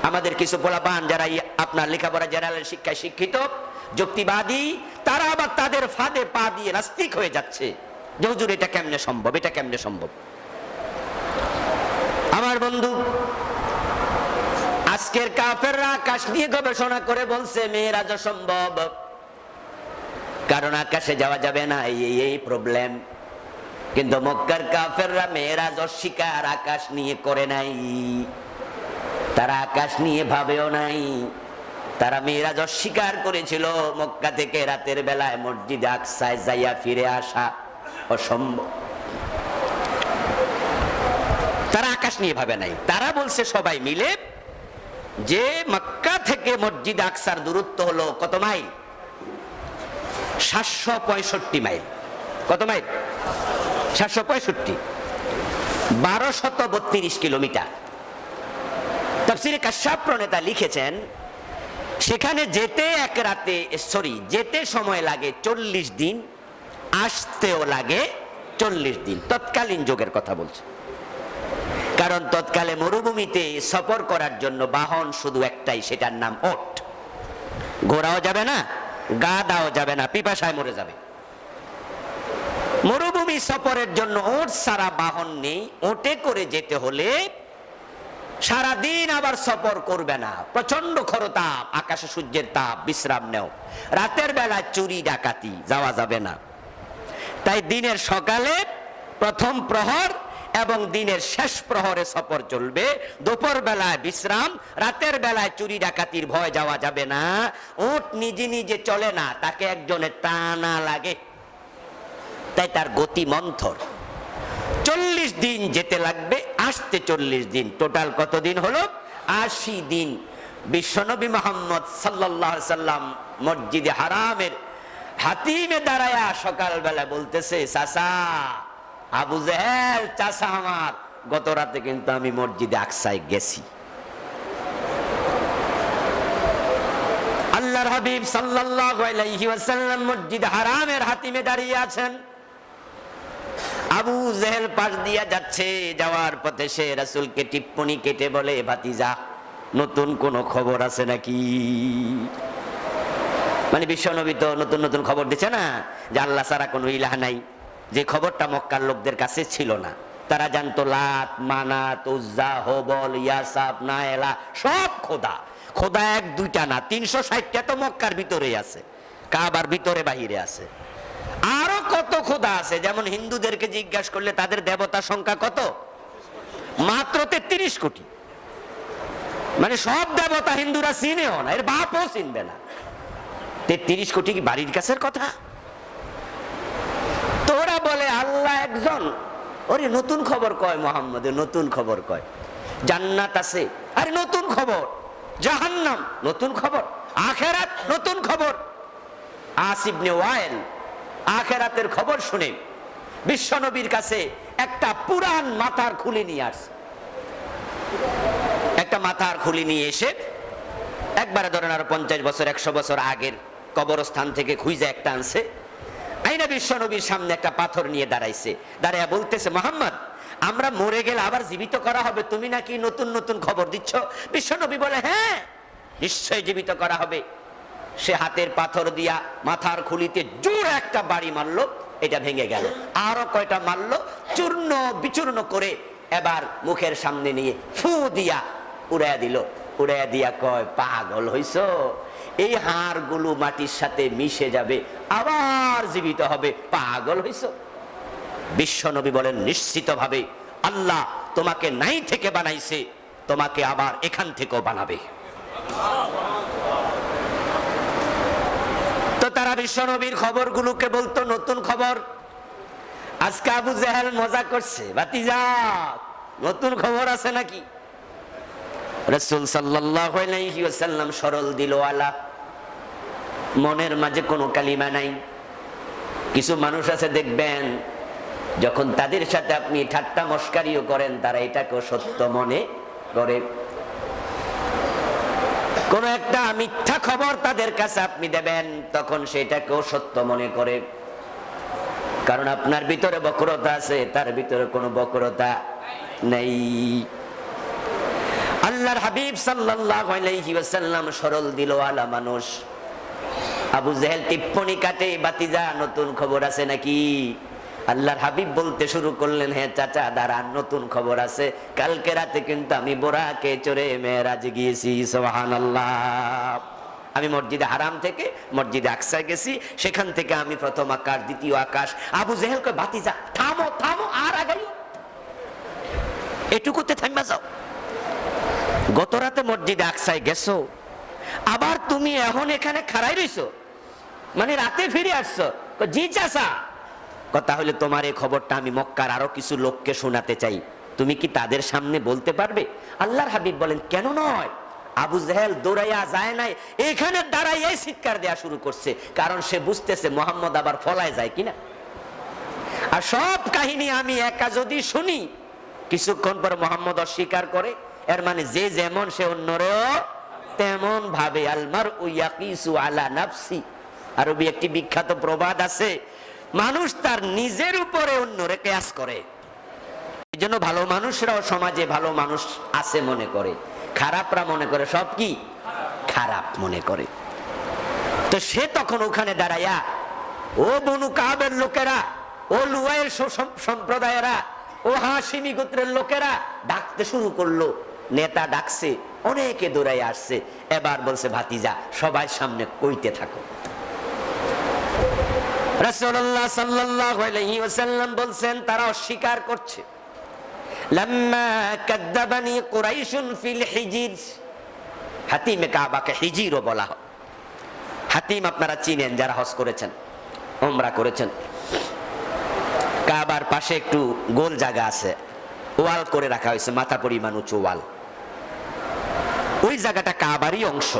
[SPEAKER 1] আমাদের কিছু পোলাপান যারা আপনার লেখাপড়া জেনারেল শিক্ষায় শিক্ষিত, যুক্তিবাদী, তারা আবার তাদের ফাঁদে পা দিয়ে নাস্তিক হয়ে যাচ্ছে যে হুজুর এটা কেমনে সম্ভব, এটা কেমনে সম্ভব। আমার বন্ধু, আজকের কাফেররা আকাশ নিয়ে গবেষণা করে বলছে মেয়েরাজ সম্ভব, কারণ আকাশে যাওয়া যাবে না, এই প্রবলেম। কিন্তু মক্কার কাফেররা মেয়েরাজ অস্বীকার আকাশ নিয়ে করে নাই, তারা আকাশ নিয়ে ভাবেও নাই। তারা মেয়েরাজ অস্বীকার করেছিল। মক্কা থেকে রাতের বেলায় মসজিদে আকসায় যাইয়া ফিরে আসা অসম্ভব। তারা আকাশ নিয়ে ভাবে নাই। তারা বলছে সবাই মিলে যে মক্কা থেকে মসজিদ আকসার দূরত্ব হলো কত মাইল? 765 মাইল। কত মাইল? 765, 1232 কিলোমিটার। তাফসীরে কাশফ প্রণেতা লিখেছেন সেখানে যেতে সময় লাগে 40 দিন, আসতেও লাগে 40 দিন। তৎকালীন যুগের কথা বলছে, কারণ তৎকালে মরুভূমিতে সফর করার জন্য বাহন শুধু একটাই, সেটার নাম ওট। ঘোড়াও যাবে না, গাধাও যাবে না, পিপাসায় মরে যাবে। মরুভূমি সফরের জন্য ওট ছাড়া বাহন নেই। ওটে করে যেতে হলে সারাদিন আবার সফর করবে না, প্রচন্ড খরতাপ, আকাশে সূর্যের তাপ, বিশ্রাম নেও। রাতের বেলা চুরি ডাকাতি, যাওয়া যাবে না। তাই দিনের সকালে প্রথম প্রহর এবং দিনের শেষ প্রহরে সফর চলবে। দুপুর বেলায় বিশ্রাম, রাতের বেলায় চুরি ডাকাতির ভয়, যাওয়া যাবে না। উট নিজে নিজে চলে না, তাকে একজনের টানা লাগে, তাই তার গতি মন্থর। 40 দিন যেতে লাগবে, আসতে 40 দিন। টোটাল কত দিন হলো? 80 দিন। বিশ্বনবী মুহাম্মদ সাল্লাল্লাহু আলাইহি সাল্লাম মসজিদে হারামের হাতিমে দাঁড়ায়া সকালবেলা বলতেছে, চাচা আবু জেহেল, চাচা আমার, গত রাতে কিন্তু আমি মসজিদে আকসায় গেছি। আল্লাহর হাবিব সাল্লাল্লাহু আলাইহি ওয়াসাল্লাম মসজিদ হারামের হাতিমে দাঁড়িয়ে আছেন। আবু জেহেল পাশ দিয়া যাচ্ছে, যাওয়ার পথে সে রাসূলকে টিপ্পনি কেটে বলে, ভাতিজা নতুন কোন খবর আছে নাকি? মানে বিশ্বনবী তো নতুন নতুন খবর দিচ্ছে না, যে আল্লাহ ছাড়া কোনো ইলাহ নাই, যে খবরটা মক্কার লোকদের কাছে ছিল না। তারা জানতো লাত, মানাত, উজ্জা, হবল, ইয়াসাব, নায়েলা সব খোদা। খোদা 1-2টা না, 360টা তো মক্কার ভিতরে আছে, কাবার ভিতরে বাহিরে আছে। আরো কত খোদা আছে, যেমন হিন্দুদেরকে জিজ্ঞাসা করলে তাদের দেবতা সংখ্যা কত? মাত্র 33 কোটি। মানে সব দেবতা হিন্দুরা চিনেও না, এর বাপও চিনবে না। 33 কোটি কি বাড়ির কাছের কথা? একজন, ওরে নতুন খবর কয় মোহাম্মদের, নতুন খবর কয়। জান্নাত আছে, আরে নতুন খবর। জাহান্নাম, নতুন খবর। আখিরাত, নতুন খবর। আস ইবনে ওয়াইল আখিরাতের খবর শুনে বিশ্বনবীর কাছে একটা পুরান মাথার খুলি নিয়ে আসছে। একটা মাথার খুলি নিয়ে এসে একবারে ধরেন আরো 50 বছর 100 বছর আগের কবরস্থান থেকে খুঁজে একটা আনছে, আইনা বিশ্বনবীর সামনে একটা পাথর নিয়ে দাঁড়াইছে। দাঁড়াইয়া বলতেছে, মোহাম্মদ, আমরা মরে গেলে আবার জীবিত করা হবে, তুমি নাকি নতুন নতুন খবর দিচ্ছ? বিশ্বনবী বলে, হ্যাঁ নিশ্চয় জীবিত করা হবে। সে হাতের পাথর দিয়া মাথার খুলিতে জোরে একটা বাড়ি মারলো, এটা ভেঙে গেল। আরো কয়টা মারলো, চূর্ণ বিচূর্ণ করে এবার মুখের সামনে নিয়ে ফু দিয়া উড়াইয়া দিল। উড়াইয়া দিয়া কয়, পাগল হইছো? এই হাড়গুলো মাটির সাথে মিশে যাবে, আবার জীবিত হবে, পাগল হইছো? বিশ্বনবী বলেন, নিশ্চিতভাবে আল্লাহ তোমাকে নাই থেকে বানাইছে, তোমাকে আবার এখান থেকেও বানাবে। তো তারা বিশ্বনবীর খবরগুলোকে বলতো নতুন খবর। আজকে আবু জেহেল মজা করছে, ভাতিজা নতুন খবর আছে নাকি? রাসূল সাল্লাল্লাহু আলাইহি ওয়াসাল্লাম সরল দিলওয়ালা, মনের মাঝে কোনো কালিমা নাই। কিছু মানুষ আছে দেখবেন, যখন তাদের সাথে আপনি ঠাট্টা মস্কারিও করেন, তারা এটাকেও সত্য মনে করে। কোন একটা মিথ্যা খবর তাদের কাছে আপনি দেবেন, তখন সেটাকেও সত্য মনে করে। কারণ আপনার ভিতরে বক্রতা আছে, তার ভিতরে কোনো বক্রতা নেই। আল্লাহর হাবিব সাল্লাল্লাহু আলাইহি ওয়াসাল্লাম সরল দিলওয়ালা মানুষ। আবু জেহেল টিপ্পনি কাটে, বাতিজা নতুন খবর আছে নাকি? আল্লাহর হাবিব বলতে শুরু করলেন, হ্যাঁ চাচা দাঁড়ান, নতুন খবর আছে। কালকে রাতে কিন্তু আমি বোরাকে চড়ে মেরাজে গিয়েছি, সুবহানাল্লাহ। আমি মসজিদে হারাম থেকে মসজিদে আকসায় গেছি, সেখান থেকে আমি প্রথম আকাশ, দ্বিতীয় আকাশ। আবু জেহেল কয়, বাতিজা থামো থামো, আর আগাইও, এটুকুতে থামবা যাও। গত রাতে মসজিদে আকসায় গেছো, আবার তুমি এখন এখানে খাড়াই রইছো, মানে রাতে ফিরে আসছো? জি চাচা। তাহলে তোমার এই খবরটা আমি মক্কার আরো কিছু লোককে শোনাতে চাই, তুমি কি তাদের সামনে বলতে পারবে? আল্লাহর হাবিব বলেন, কেন নয়। আবু জেহেল দৌড়াইয়া যায় নাই, এখানে দাঁড়াইয়াই চিৎকার দেয়া শুরু করছে, কারণ সে বুঝতেছে মোহাম্মদ আবার ফলায় যায় কিনা। আর সব কাহিনী আমি একা যদি শুনি, কিছুক্ষণ পর মোহাম্মদ অস্বীকার করে, এর মানে যে যেমন সে অন্যরেও তেমন ভাবে। আলমার ইয়াকিসু আলা নাফসি, আরবি একটি বিখ্যাত প্রবাদ আছে, মানুষ তার নিজের উপরে অন্যরে কিয়াস করে। এই জন্য ভালো মানুষরাও সমাজে ভালো মানুষ আছে মনে করে, খারাপরা মনে করে সব কি খারাপ মনে করে। তো সে তখন ওখানে দাঁড়াইয়া, ও বনু কাবের লোকেরা, ও লুয়াইয়ের সম্প্রদায়েরা, ও হাশিমি গোত্রের লোকেরা ডাকতে শুরু করলো। নেতা ডাকছে, অনেকে দৌড়াই আসছে। এবার বলছে, ভাতিজা সবাই সামনে কইতে থাকো। রাসূলুল্লাহ সাল্লাল্লাহু আলাইহি ওয়াসাল্লাম বলছেন, তারা অস্বীকার করছে। লাম্মা কাযাবানি কুরাইশুন ফিল হিজির, হাতিমে কাবাকে হিজিরও বলা হয়। হাতিম আপনারা চিনেন, যারা হজ করেছেন, উমরা করেছেন। কাবার পাশে একটু গোল জায়গা আছে, ওয়াল করে রাখা হয়েছে, মাথা পরিমাণ উঁচু ওয়াল। ওই জায়গাটা কাবারই অংশ।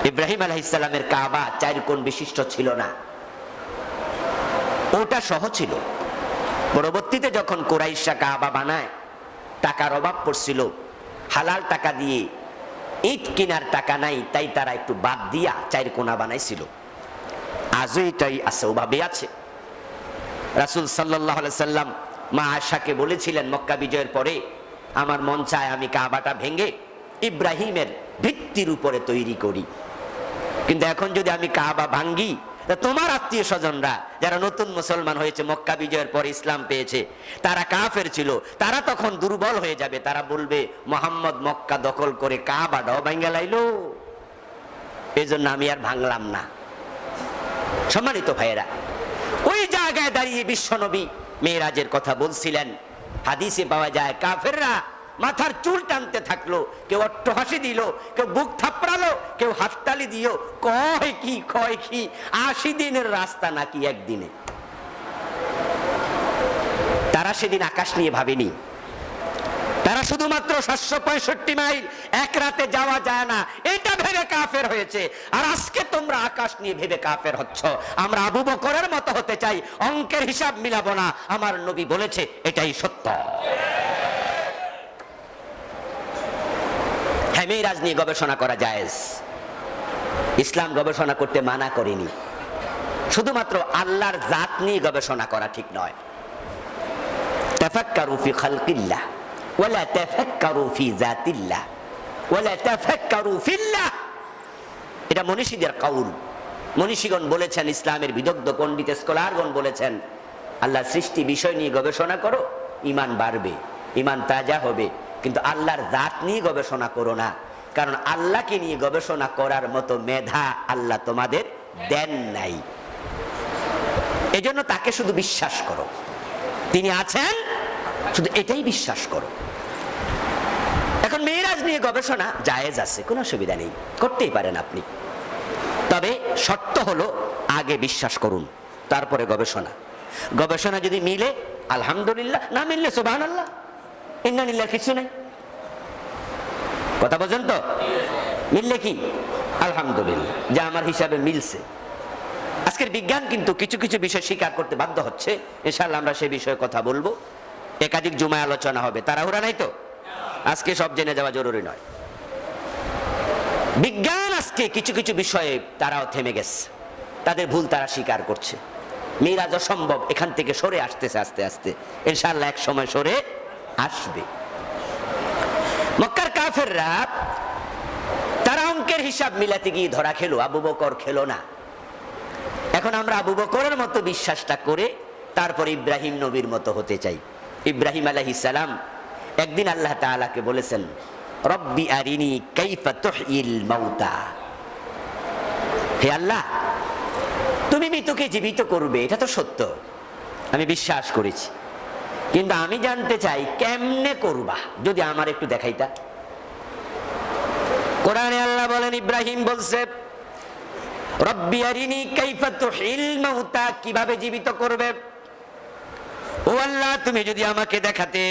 [SPEAKER 1] ইব্রাহিম আলাইহিস সালামের কাবা 4 কোণ বিশিষ্ট ছিল না, ওটা সহ ছিল। পরবর্তীতে যখন কুরাইশরা কাবা বানায়, টাকার অভাব পড়ছিল, হালাল টাকা দিয়ে, ইট কেনার টাকা নাই, তাই তারা একটু বাদ দিয়া 4 কোণা বানাইছিল। আজও এটাই আছে, ওভাবে আছে। রাসূল সাল্লাল্লাহু আলাইহি সাল্লাম মা আয়েশাকে বলেছিলেন, মক্কা বিজয়ের পরে আমার মন চায় আমি কাবাটা ভেঙে ইব্রাহিমের ভিত্তির উপরে তৈরি করি, কিন্তু এখন যদি আমি কাবা ভাঙ্গি, তোমার আত্মীয় স্বজনরা যারা নতুন মুসলমান হয়েছে, মক্কা বিজয়ের পর ইসলাম পেয়েছে, তারা কাফের ছিল, তারা তখন দুর্বল হয়ে যাবে। তারা বলবে, মুহাম্মদ মক্কা দখল করে কাবাটাও ভাঙ্গা লাইলো, এই জন্য আমি আর ভাঙলাম না। সম্মানিত ভাইয়েরা, ওই জায়গায় দাঁড়িয়ে বিশ্বনবী মেরাজের কথা বলছিলেন। হাদিসে পাওয়া যায়, কাফেররা মাথার চুল টানতে থাকলো, কেউ অট্টহাসি দিল, কেউ বুক থাপড়ালো, কেউ হাততালি দিল। কয় কি 80 দিনের রাস্তা নাকি একদিনে? তারা সেদিন আকাশ নিয়ে ভাবেনি। তারা শুধুমাত্র 765 মাইল এক রাতে যাওয়া যায় না এটা ভেবে কাফের হয়েছে। আর আজকে তোমরা আকাশ নিয়ে ভেবে কাফের হচ্ছ। আমরা আবু বকরের মতো হতে চাই, অঙ্কের হিসাব মিলাবো না, আমার নবী বলেছে এটাই সত্য। হ্যাঁ, মেরাজ নিয়ে গবেষণা করা জায়েজ, ইসলাম গবেষণা করতে মানা করেনি। শুধুমাত্র আল্লাহর জাত নিয়ে গবেষণা করা ঠিক নয়। তাফাক্কারু ফি খালকিল্লাহ ওয়ালা তাফাক্কারু ফি জাতিল্লাহ ওয়ালা তাফাক্কারু ফিল্লাহ, এটা মনীষীদের কাউল। মনীষীগণ বলেছেন, ইসলামের বিদগ্ধ পণ্ডিত স্কলারগণ বলেছেন, আল্লাহর সৃষ্টি বিষয় নিয়ে গবেষণা করো, ঈমান বাড়বে, ঈমান তাজা হবে, কিন্তু আল্লাহর জাত নিয়ে গবেষণা করো না, কারণ আল্লাহকে নিয়ে গবেষণা করার মতো মেধা আল্লাহ তোমাদের দেন নাই। এজন্য তাকে শুধু বিশ্বাস করো, তিনি আছেন, শুধু এটাই বিশ্বাস করো। এখন মেরাজ নিয়ে গবেষণা জায়েজ আছে, কোনো অসুবিধা নেই, করতেই পারেন আপনি। তবে শর্ত হলো আগে বিশ্বাস করুন, তারপরে গবেষণা। গবেষণা যদি মিলে আলহামদুলিল্লাহ, না মিললে সুবহানাল্লাহ, ইন্না লিল্লাহি কিছু নেই। কথা বলেন তো? মিললে কি আলহামদুলিল্লাহ, যা আমার হিসাবে মিলছে। আজকের বিজ্ঞান কিন্তু কিছু কিছু বিষয় স্বীকার করতে বাধ্য হচ্ছে, ইনশাআল্লাহ আমরা সেই বিষয়ে কথা বলবো। একাধিক জুমায় আলোচনা হবে, তাড়াহুড়া নাই তো, আজকে সব জেনে যাওয়া জরুরি নয়। বিজ্ঞান আজকে কিছু কিছু বিষয়ে তারাও থেমে গেছে, তাদের ভুল তারা স্বীকার করছে। মিরাজ অসম্ভব, এখান থেকে সরে আসতেছে আস্তে আস্তে, ইনশাআল্লাহ এক সময় সরে আসবে। মক্কার কাফেররা তারা অঙ্কের হিসাব মিলাতে গিয়ে ধরা খেলো, আবু বকর খেলো না। এখন আমরা আবু বকরের মতো বিশ্বাসটা করে তারপর ইব্রাহিম নবীর মতো হতে চাই। ইব্রাহিম আলাইহিস সালাম একদিন আল্লাহ তাআলাকে বলেছেন, রব্বি আরিনি কাইফা তুহয়িল মাউতা, হে আল্লাহ, তুমি মৃতকে জীবিত করবে, এটা তো সত্য, আমি বিশ্বাস করেছি, কিন্তু আমি জানতে চাই কেমনে করবা, যদি আমার একটু দেখাইতা। কোরআনে আল্লাহ বলেন, ইব্রাহিম বলছে, রব্বি আরিনি কাইফা তুহয়িল মাউতা, কিভাবে জীবিত করবে, ও আল্লাহ তুমি যদি আমাকে দেখাতে।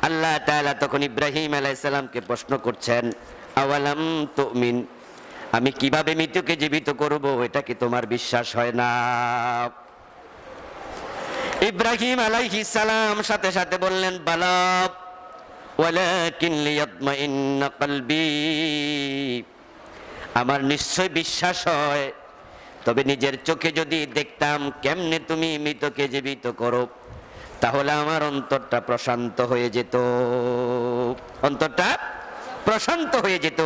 [SPEAKER 1] আল্লাহ তাআলা তখন ইব্রাহিম আলাইহিস সালামকে প্রশ্ন করছেন, আওয়ালাম তুমিন, আমি কিভাবে মৃতকে জীবিত করব, এটা কি তোমার বিশ্বাস হয় না? ইব্রাহিম আলাইহিস সালাম সাথে সাথে বললেন, বালা ওয়ালাকিন লিয়াতমাইন্না কলবি, আমার নিশ্চয় বিশ্বাস হয়, তবে নিজের চোখে যদি দেখতাম কেমনে তুমি মৃতকে জীবিত করো, তাহলে আমার অন্তরটা প্রশান্ত হয়ে যেত, অন্তরটা প্রশান্ত হয়ে যেত,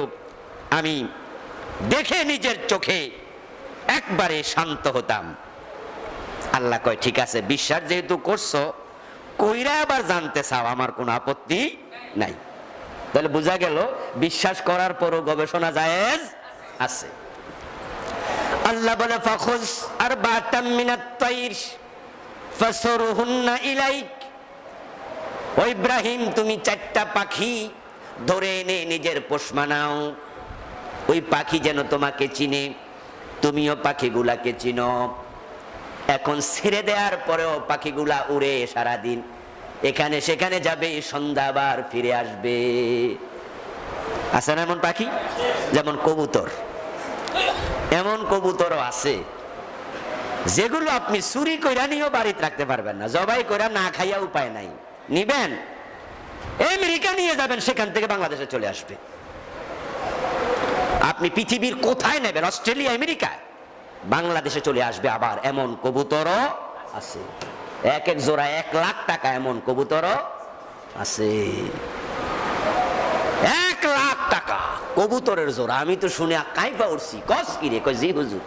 [SPEAKER 1] আমি দেখে নিজের চোখে একবারে শান্ত হতাম। আল্লাহ কয়, ঠিক আছে, বিশ্বাস যেহেতু করছো, কইরা আবার জানতে চাও, আমার কোনো আপত্তি নাই। তাহলে বোঝা গেল বিশ্বাস করার পরও গবেষণা জায়েজ আছে। আল্লাহ বলে, ফাখুজ আরবাতাম মিনাত তাইর ফাসরুহুন্না ইলাইক, ও ইব্রাহিম তুমি 4টা পাখি ধরে এনে নিজের পোষ মানাও, ওই পাখি যেন তোমাকে চিনে, তুমিও পাখিগুলাকে চিনো। এখন ছেড়ে দেওয়ার পরেও পাখিগুলা উড়ে সারাদিন এখানে সেখানে যাবে, সন্ধ্যা আবার ফিরে আসবে। আছে না এমন পাখি? যেমন কবুতর, এমন কবুতরও আছে যেগুলো আপনি চুরি কইরা নিয়েও বাড়িতে রাখতে পারবেন না, জবাই কইরা না খাইয়া উপায় নাই, নিবেন আমেরিকা নিয়ে যাবেন, সেখান থেকে বাংলাদেশে চলে আসবে। আপনি পৃথিবীর কোথায় নেবেন, অস্ট্রেলিয়া, আমেরিকা, বাংলাদেশে চলে আসবে আবার। এমন কবুতরও আছে, এক এক জোড়া 1 লাখ টাকা, এমন কবুতরও আছে। 1 লাখ টাকা কবুতরের জোড়া, আমি তো শুনে কাইফা উঠছি। কস কি রে? কই জি হুজুর,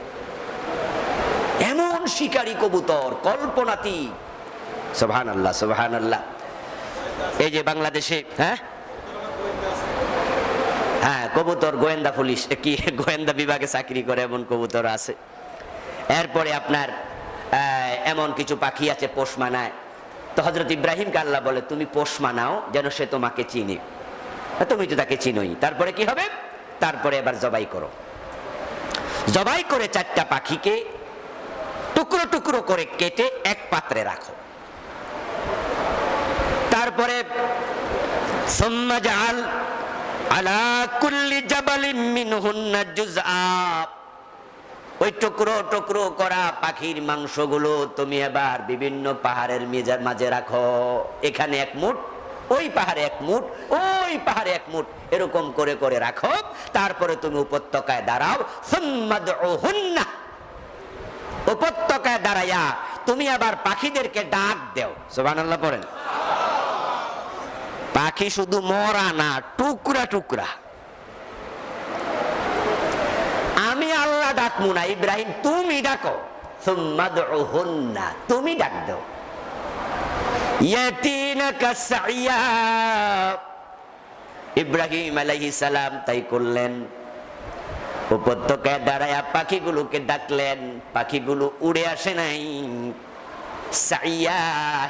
[SPEAKER 1] এমন শিকারী কবুতর কল্পনাতীত। সুবহানাল্লাহ, সুবহানাল্লাহ। এই যে বাংলাদেশে হ্যাঁ হ্যাঁ কবুতর গোয়েন্দা পুলিশ, কি গোয়েন্দা বিভাগে চাকরি করে এমন কবুতর আছে। এরপরে আপনার এমন কিছু পাখি আছে পোষ মানায়। তো হযরত ইব্রাহিমকে আল্লাহ বলে, তুমি পোষ মানাও যেন সে তোমাকে চিনে, তুমি তো তাকে চিনোই। তারপরে কি হবে? তারপরে এবার জবাই করো। জবাই করে 4টা পাখিকে টুকরো টুকরো করে কেটে এক পাত্রে রাখো। সুম্মা জাআল আলা কুল্লি জাবালিন মিনহুন্না জুজআ, ওই টুকরো টুকরো করা পাখির মাংসগুলো তুমি এবার বিভিন্ন পাহাড়ের মাঝে রাখো। এখানে এক মুঠ, ওই পাহাড়ে এক মুঠ, ওই পাহাড়ে এক মুঠ, এরকম করে করে রাখো। তারপরে তুমি উপত্যকায় দাঁড়াও। সুম্মা দুউহুন্না, উপত্যকায় দাঁড়াইয়া তুমি আবার পাখিদেরকে ডাক দেও। সুবহানাল্লাহ পড়েন। পাখি শুধু মরা না, টুকরা টুকরা। আমি আল্লাহ ডাকমু না, ইব্রাহিম তুমি ডাকো। সুম্মা দুউহুন্না, তুমি ডাক দাও। ইয়াতিনাকা সাইয়া, ইব্রাহিম আলাইহিস সালাম তাই করলেন। উপত্যকায় দাঁড়ায়া পাখিগুলোকে ডাকলেন। পাখিগুলো উড়ে আসে নাই, সাইয়া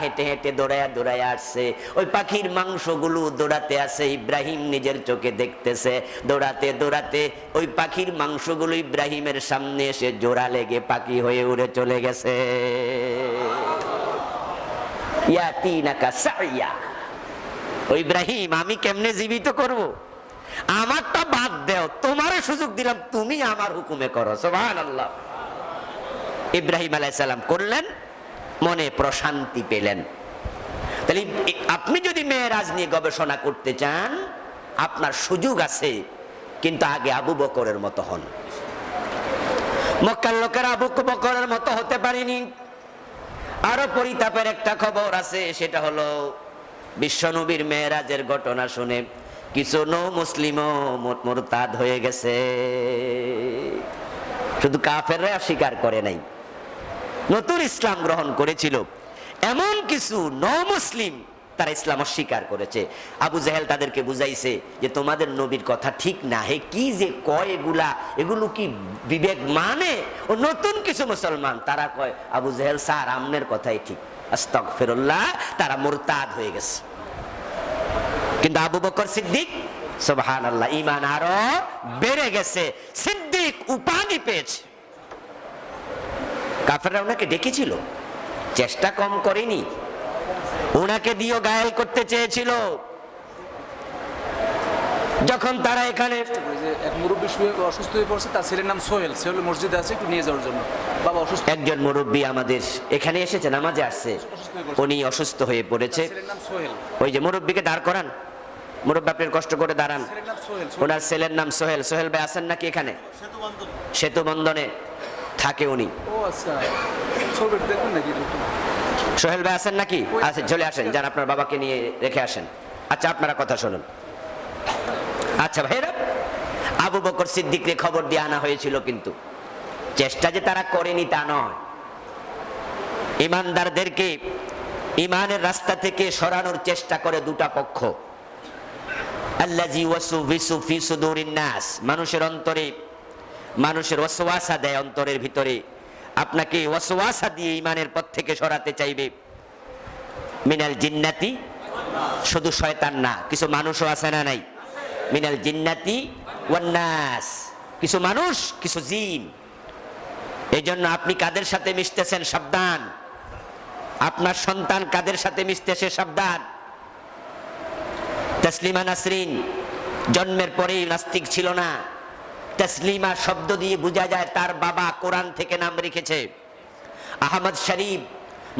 [SPEAKER 1] হেঁটে হেঁটে দৌড়ায়া দৌড়ায়া আসছে। ওই পাখির মাংসগুলো দৌড়াতে আছে, ইব্রাহিম নিজের চোখে দেখতেছে। দৌড়াতে দৌড়াতে ওই পাখির মাংসগুলো ইব্রাহিমের সামনে এসে জোড়া লেগে পাখি হয়ে উড়ে চলে গেছে। ইয়াতিনাকা সাইয়া, ও ইব্রাহিম আমি কেমনে জীবিত করব? আমারটা বাদ দেও, তোমারও সুযোগ দিলাম, তুমি আমার হুকুমে করো। সুবহানাল্লাহ। ইব্রাহিম আলাইহিস সালাম করলেন, মনে প্রশান্তি পেলেন। তাহলে আপনি যদি মেরাজ নিয়ে গবেষণা করতে চান, আপনার সুযোগ আছে, কিন্তু আগে আবু বকরের মতো হন। মক্কার লোকেরা আবু বকরের মতো হতে পারেনি। আরো পরিতাপের একটা খবর আছে, সেটা হলো বিশ্বনবীর মেরাজের ঘটনা শুনে কিছু মুসলিমও মুরতাদ হয়ে গেছে। শুধু কাফেররা স্বীকার করে নাই, নতুন ইসলাম গ্রহণ করেছিল এমন কিছু মুসলিম তারা ইসলাম অস্বীকার করেছে। আবু জাহেল তাদেরকে বুঝাইছে যে তোমাদের নবীর কথা ঠিক না, হে কি যে কয় এগুলো কি বিবেক মানে? ও নতুন কিছু মুসলমান তারা কয় আবু জাহেল স্যার আমনের কথাই ঠিক, আস্তাগফিরুল্লাহ, তারা মুরতাদ হয়ে গেছে। কিন্তু আবু বকর সিদ্দিক, সুবহানাল্লাহ, ঈমান আরো বেড়ে গেছে, সিদ্দিক উপাধি পেয়েছে। কাফেররা ওনাকে ডেকেছিল, চেষ্টা কম করেনি, ওনাকে দিয়েও ঘায়েল করতে চেয়েছিল। যখন তারা এখানে
[SPEAKER 2] এক মুরব্বী অসুস্থ হয়ে পড়ছে, তার ছেলের নাম সোহেল, সোহেল মসজিদে আছে, একটু নিয়ে যাওয়ার জন্য। বাবা অসুস্থ,
[SPEAKER 1] একজন মুরব্বী আমাদের এখানে এসেছে, নামাজে আসছে, উনি অসুস্থ হয়ে পড়েছে। ওই যে মুরব্বীকে দাঁড় করান, মুরব্বী আপনি কষ্ট করে দাঁড়ান। ওনার ছেলের নাম সোহেল। সোহেল ভাই আছেন নাকি এখানে? সেতু বন্ধনে থাকে উনি। সোহেল ভাই আছেন নাকি? আছেন, চলে আসেন, যান আপনার বাবাকে নিয়ে রেখে আসেন। আচ্ছা আপনারা কথা শুনুন। আচ্ছা ভাইরা, আবু বকর সিদ্দিককে খবর দিয়ে আনা হয়েছিল, কিন্তু চেষ্টা যে তারা করেনি তা নয়। ইমানদারদেরকে ইমানের রাস্তা থেকে সরানোর চেষ্টা করে দুটা পক্ষ। আল্লাযী ওয়াসওয়াসু ফি সুদুরিন নাস, মানুষের অন্তরে মানুষের ওয়াসওয়াসা দেয়, অন্তরের ভিতরে আপনাকে ওয়াসওয়াসা দিয়ে ইমানের পথ থেকে সরাতে চাইবে। মিনাল জিন্নাতি, শুধু শয়তান না, কিছু মানুষও আছে না নাই? মিনাল জিন্নাতি ওয়ান নাস, কিছু মানুষ কিছু জিন। এই জন্য আপনি কাদের সাথে মিশতেছেন সাবধান, আপনার সন্তান কাদের সাথে মিশতেছে সাবধান। তাসলিমা নাসরিন জন্মের পরেই নাস্তিক ছিল না। তাসলিমা শব্দ দিয়ে বোঝা যায় তার বাবা কোরআন থেকে নাম রেখেছে। আহমদ শরীফ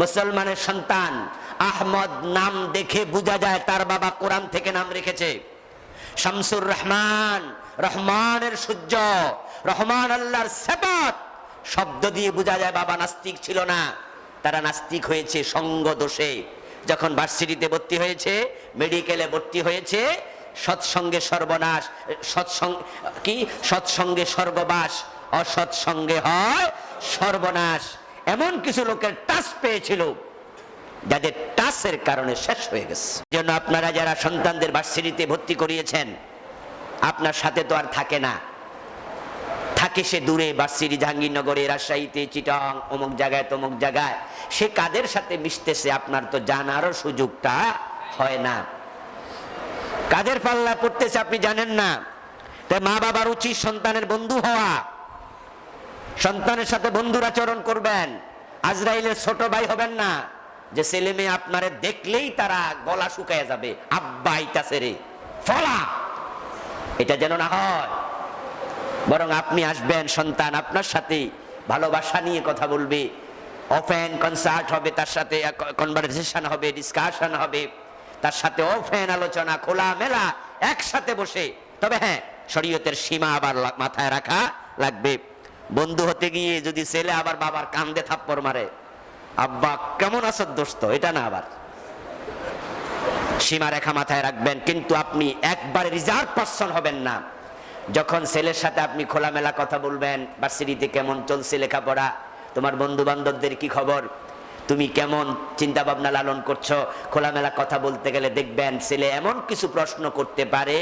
[SPEAKER 1] মুসলমানের সন্তান, আহমদ নাম দেখে বোঝা যায় তার বাবা কোরআন থেকে নাম রেখেছে। শামসুর রহমান, রহমানের সূর্য, রহমান আল্লাহর সিফাত, শব্দ দিয়ে বোঝা যায় বাবা নাস্তিক ছিল না। তারা নাস্তিক হয়েছে সঙ্গ দোষে। যখন ভার্সিটিতে ভর্তি হয়েছে, মেডিকেলে ভর্তি হয়েছে, সৎসঙ্গে সর্বনাশ, সৎসঙ্গে স্বর্গবাস, অসৎসঙ্গে হয় সর্বনাশ। এমন কিছু লোকের টাচ পেয়েছিল যাদের টাচের কারণে শেষ হয়ে গেছে। জন্য আপনারা যারা সন্তানদের ভার্সিটিতে ভর্তি করিয়েছেন, আপনার সাথে তো আর থাকে না, থাকে সে দূরে, ভার্সিটি জাহাঙ্গীরনগরে, রাজশাহীতে, চিটাং, অমুক জায়গায় তমুক জায়গায়। সে কাদের সাথে মিশতেছে আপনার তো জানারও সুযোগটা হয় না। কাদের পাল্লা পড়তেছে আপনি জানেন না। তাই মা বাবার উচিত সন্তানের বন্ধু হওয়া, সন্তানের সাথে বন্ধুর আচরণ করবেন। আজরাইলের ছোট ভাই হবেন না, যে ছেলে মেয়ে আপনারে দেখলেই তারা গলা শুকায় যাবে, আব্বা আইতাছে রে ফলা, এটা যেন না হয়। বরং আপনি আসবেন, সন্তান আপনার সাথে ভালোবাসা নিয়ে কথা বলবে, ওপেন কনসার্ট হবে, তার সাথে কনভারসেশন হবে, ডিসকাশন হবে, তার সাথে ওপেন আলোচনা, খোলা মেলা একসাথে বসে। তবে হ্যাঁ, শরীয়তের সীমা আবার মাথায় রাখা লাগবে। বন্ধু হতে গিয়ে যদি ছেলে আবার বাবার কান্দে থাপ্পড় মারে, আব্বা কেমন আছো দোস্ত, এটা না, আবার সীমা রেখা মাথায় রাখবেন। কিন্তু আপনি একবারে রিজার্ভ পারসন হবেন না। যখন ছেলের সাথে আপনি খোলামেলা কথা বলবেন, ভার্সিটিতে কেমন চলছে লেখাপড়া, তোমার বন্ধু বান্ধবদের কি খবর, তুমি কেমন চিন্তা ভাবনা লালন করছো, খোলামেলা কথা বলতে গেলে দেখবেন ছেলে এমন কিছু প্রশ্ন করতে পারে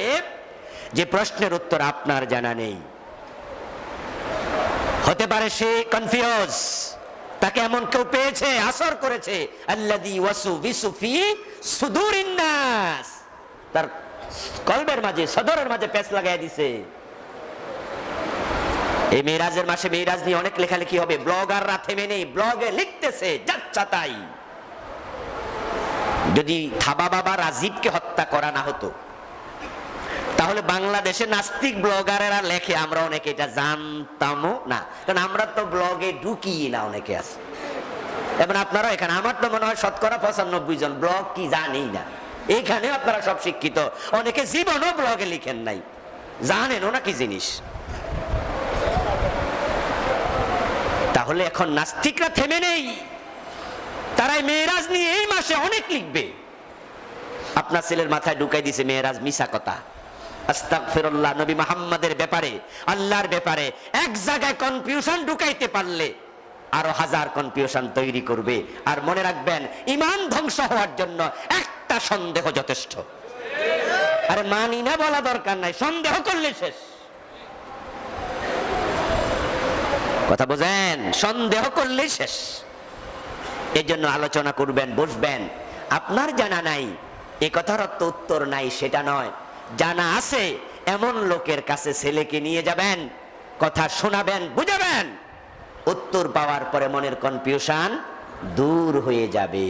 [SPEAKER 1] যে প্রশ্নের উত্তর আপনার জানা নেই। হতে পারে সে কনফিউজ, তাকে এমন কেউ পেয়েছে, আসর করেছে, আল্লাযী ওয়াসওয়িসু ফি সুদুরিন নাস, তার কলবের মাঝে, সদরের মাঝে পেঁচ লাগাই দিছে। এই মেরাজের মাসে মেরাজ নিয়ে অনেক লেখালেখি হবে, ব্লগাররা থেমে নেই, ব্লগে লিখতেছে যাচ্ছা তাই। যদি থাবা বাবা রাজীবকে হত্যা করা না হতো, তাহলে বাংলাদেশে নাস্তিক ব্লগারেরা লেখে, আমরা অনেকে এটা জানতামও না, কারণ আমরা তো ব্লগে ঢুকি না, অনেকে আছে। এবং আপনারা এখানে, আমার তো মনে হয় শতকরা 95 জন ব্লগ কি জানেই না। এইখানে আপনারা সব শিক্ষিত, অনেকে জীবনও ব্লগে লিখেন নাই, জানেনও না কি জিনিস। তাহলে এখন নাস্তিকরা থেমে নেই, তারাই মেরাজ নিয়ে এই মাসে অনেক লিখবে। আপনার ছেলের মাথায় ঢুকাই দিছে মেরাজ মিছা কথা, আস্তাগফিরুল্লাহ। নবী মুহাম্মাদের ব্যাপারে, আল্লাহর ব্যাপারে এক জায়গায় কনফিউশন ঢুকাইতে পারলে আরো হাজার কনফিউশন তৈরি করবে। আর মনে রাখবেন, ঈমান ধ্বংস হওয়ার জন্য একটা সন্দেহ যথেষ্ট। আরে মানি না বলা দরকার নাই, সন্দেহ করলে শেষ। কথা বোঝেন, সন্দেহ করলেই শেষ। এই জন্য আলোচনা করবেন, বসবেন। আপনার জানা নাই এ কথার অর্থ উত্তর নাই সেটা নয়, জানা আছে এমন লোকের কাছে ছেলেকে নিয়ে যাবেন, কথা শোনাবেন, বুঝাবেন। উত্তর পাওয়ার পরে মনের কনফিউশন দূর হয়ে যাবে,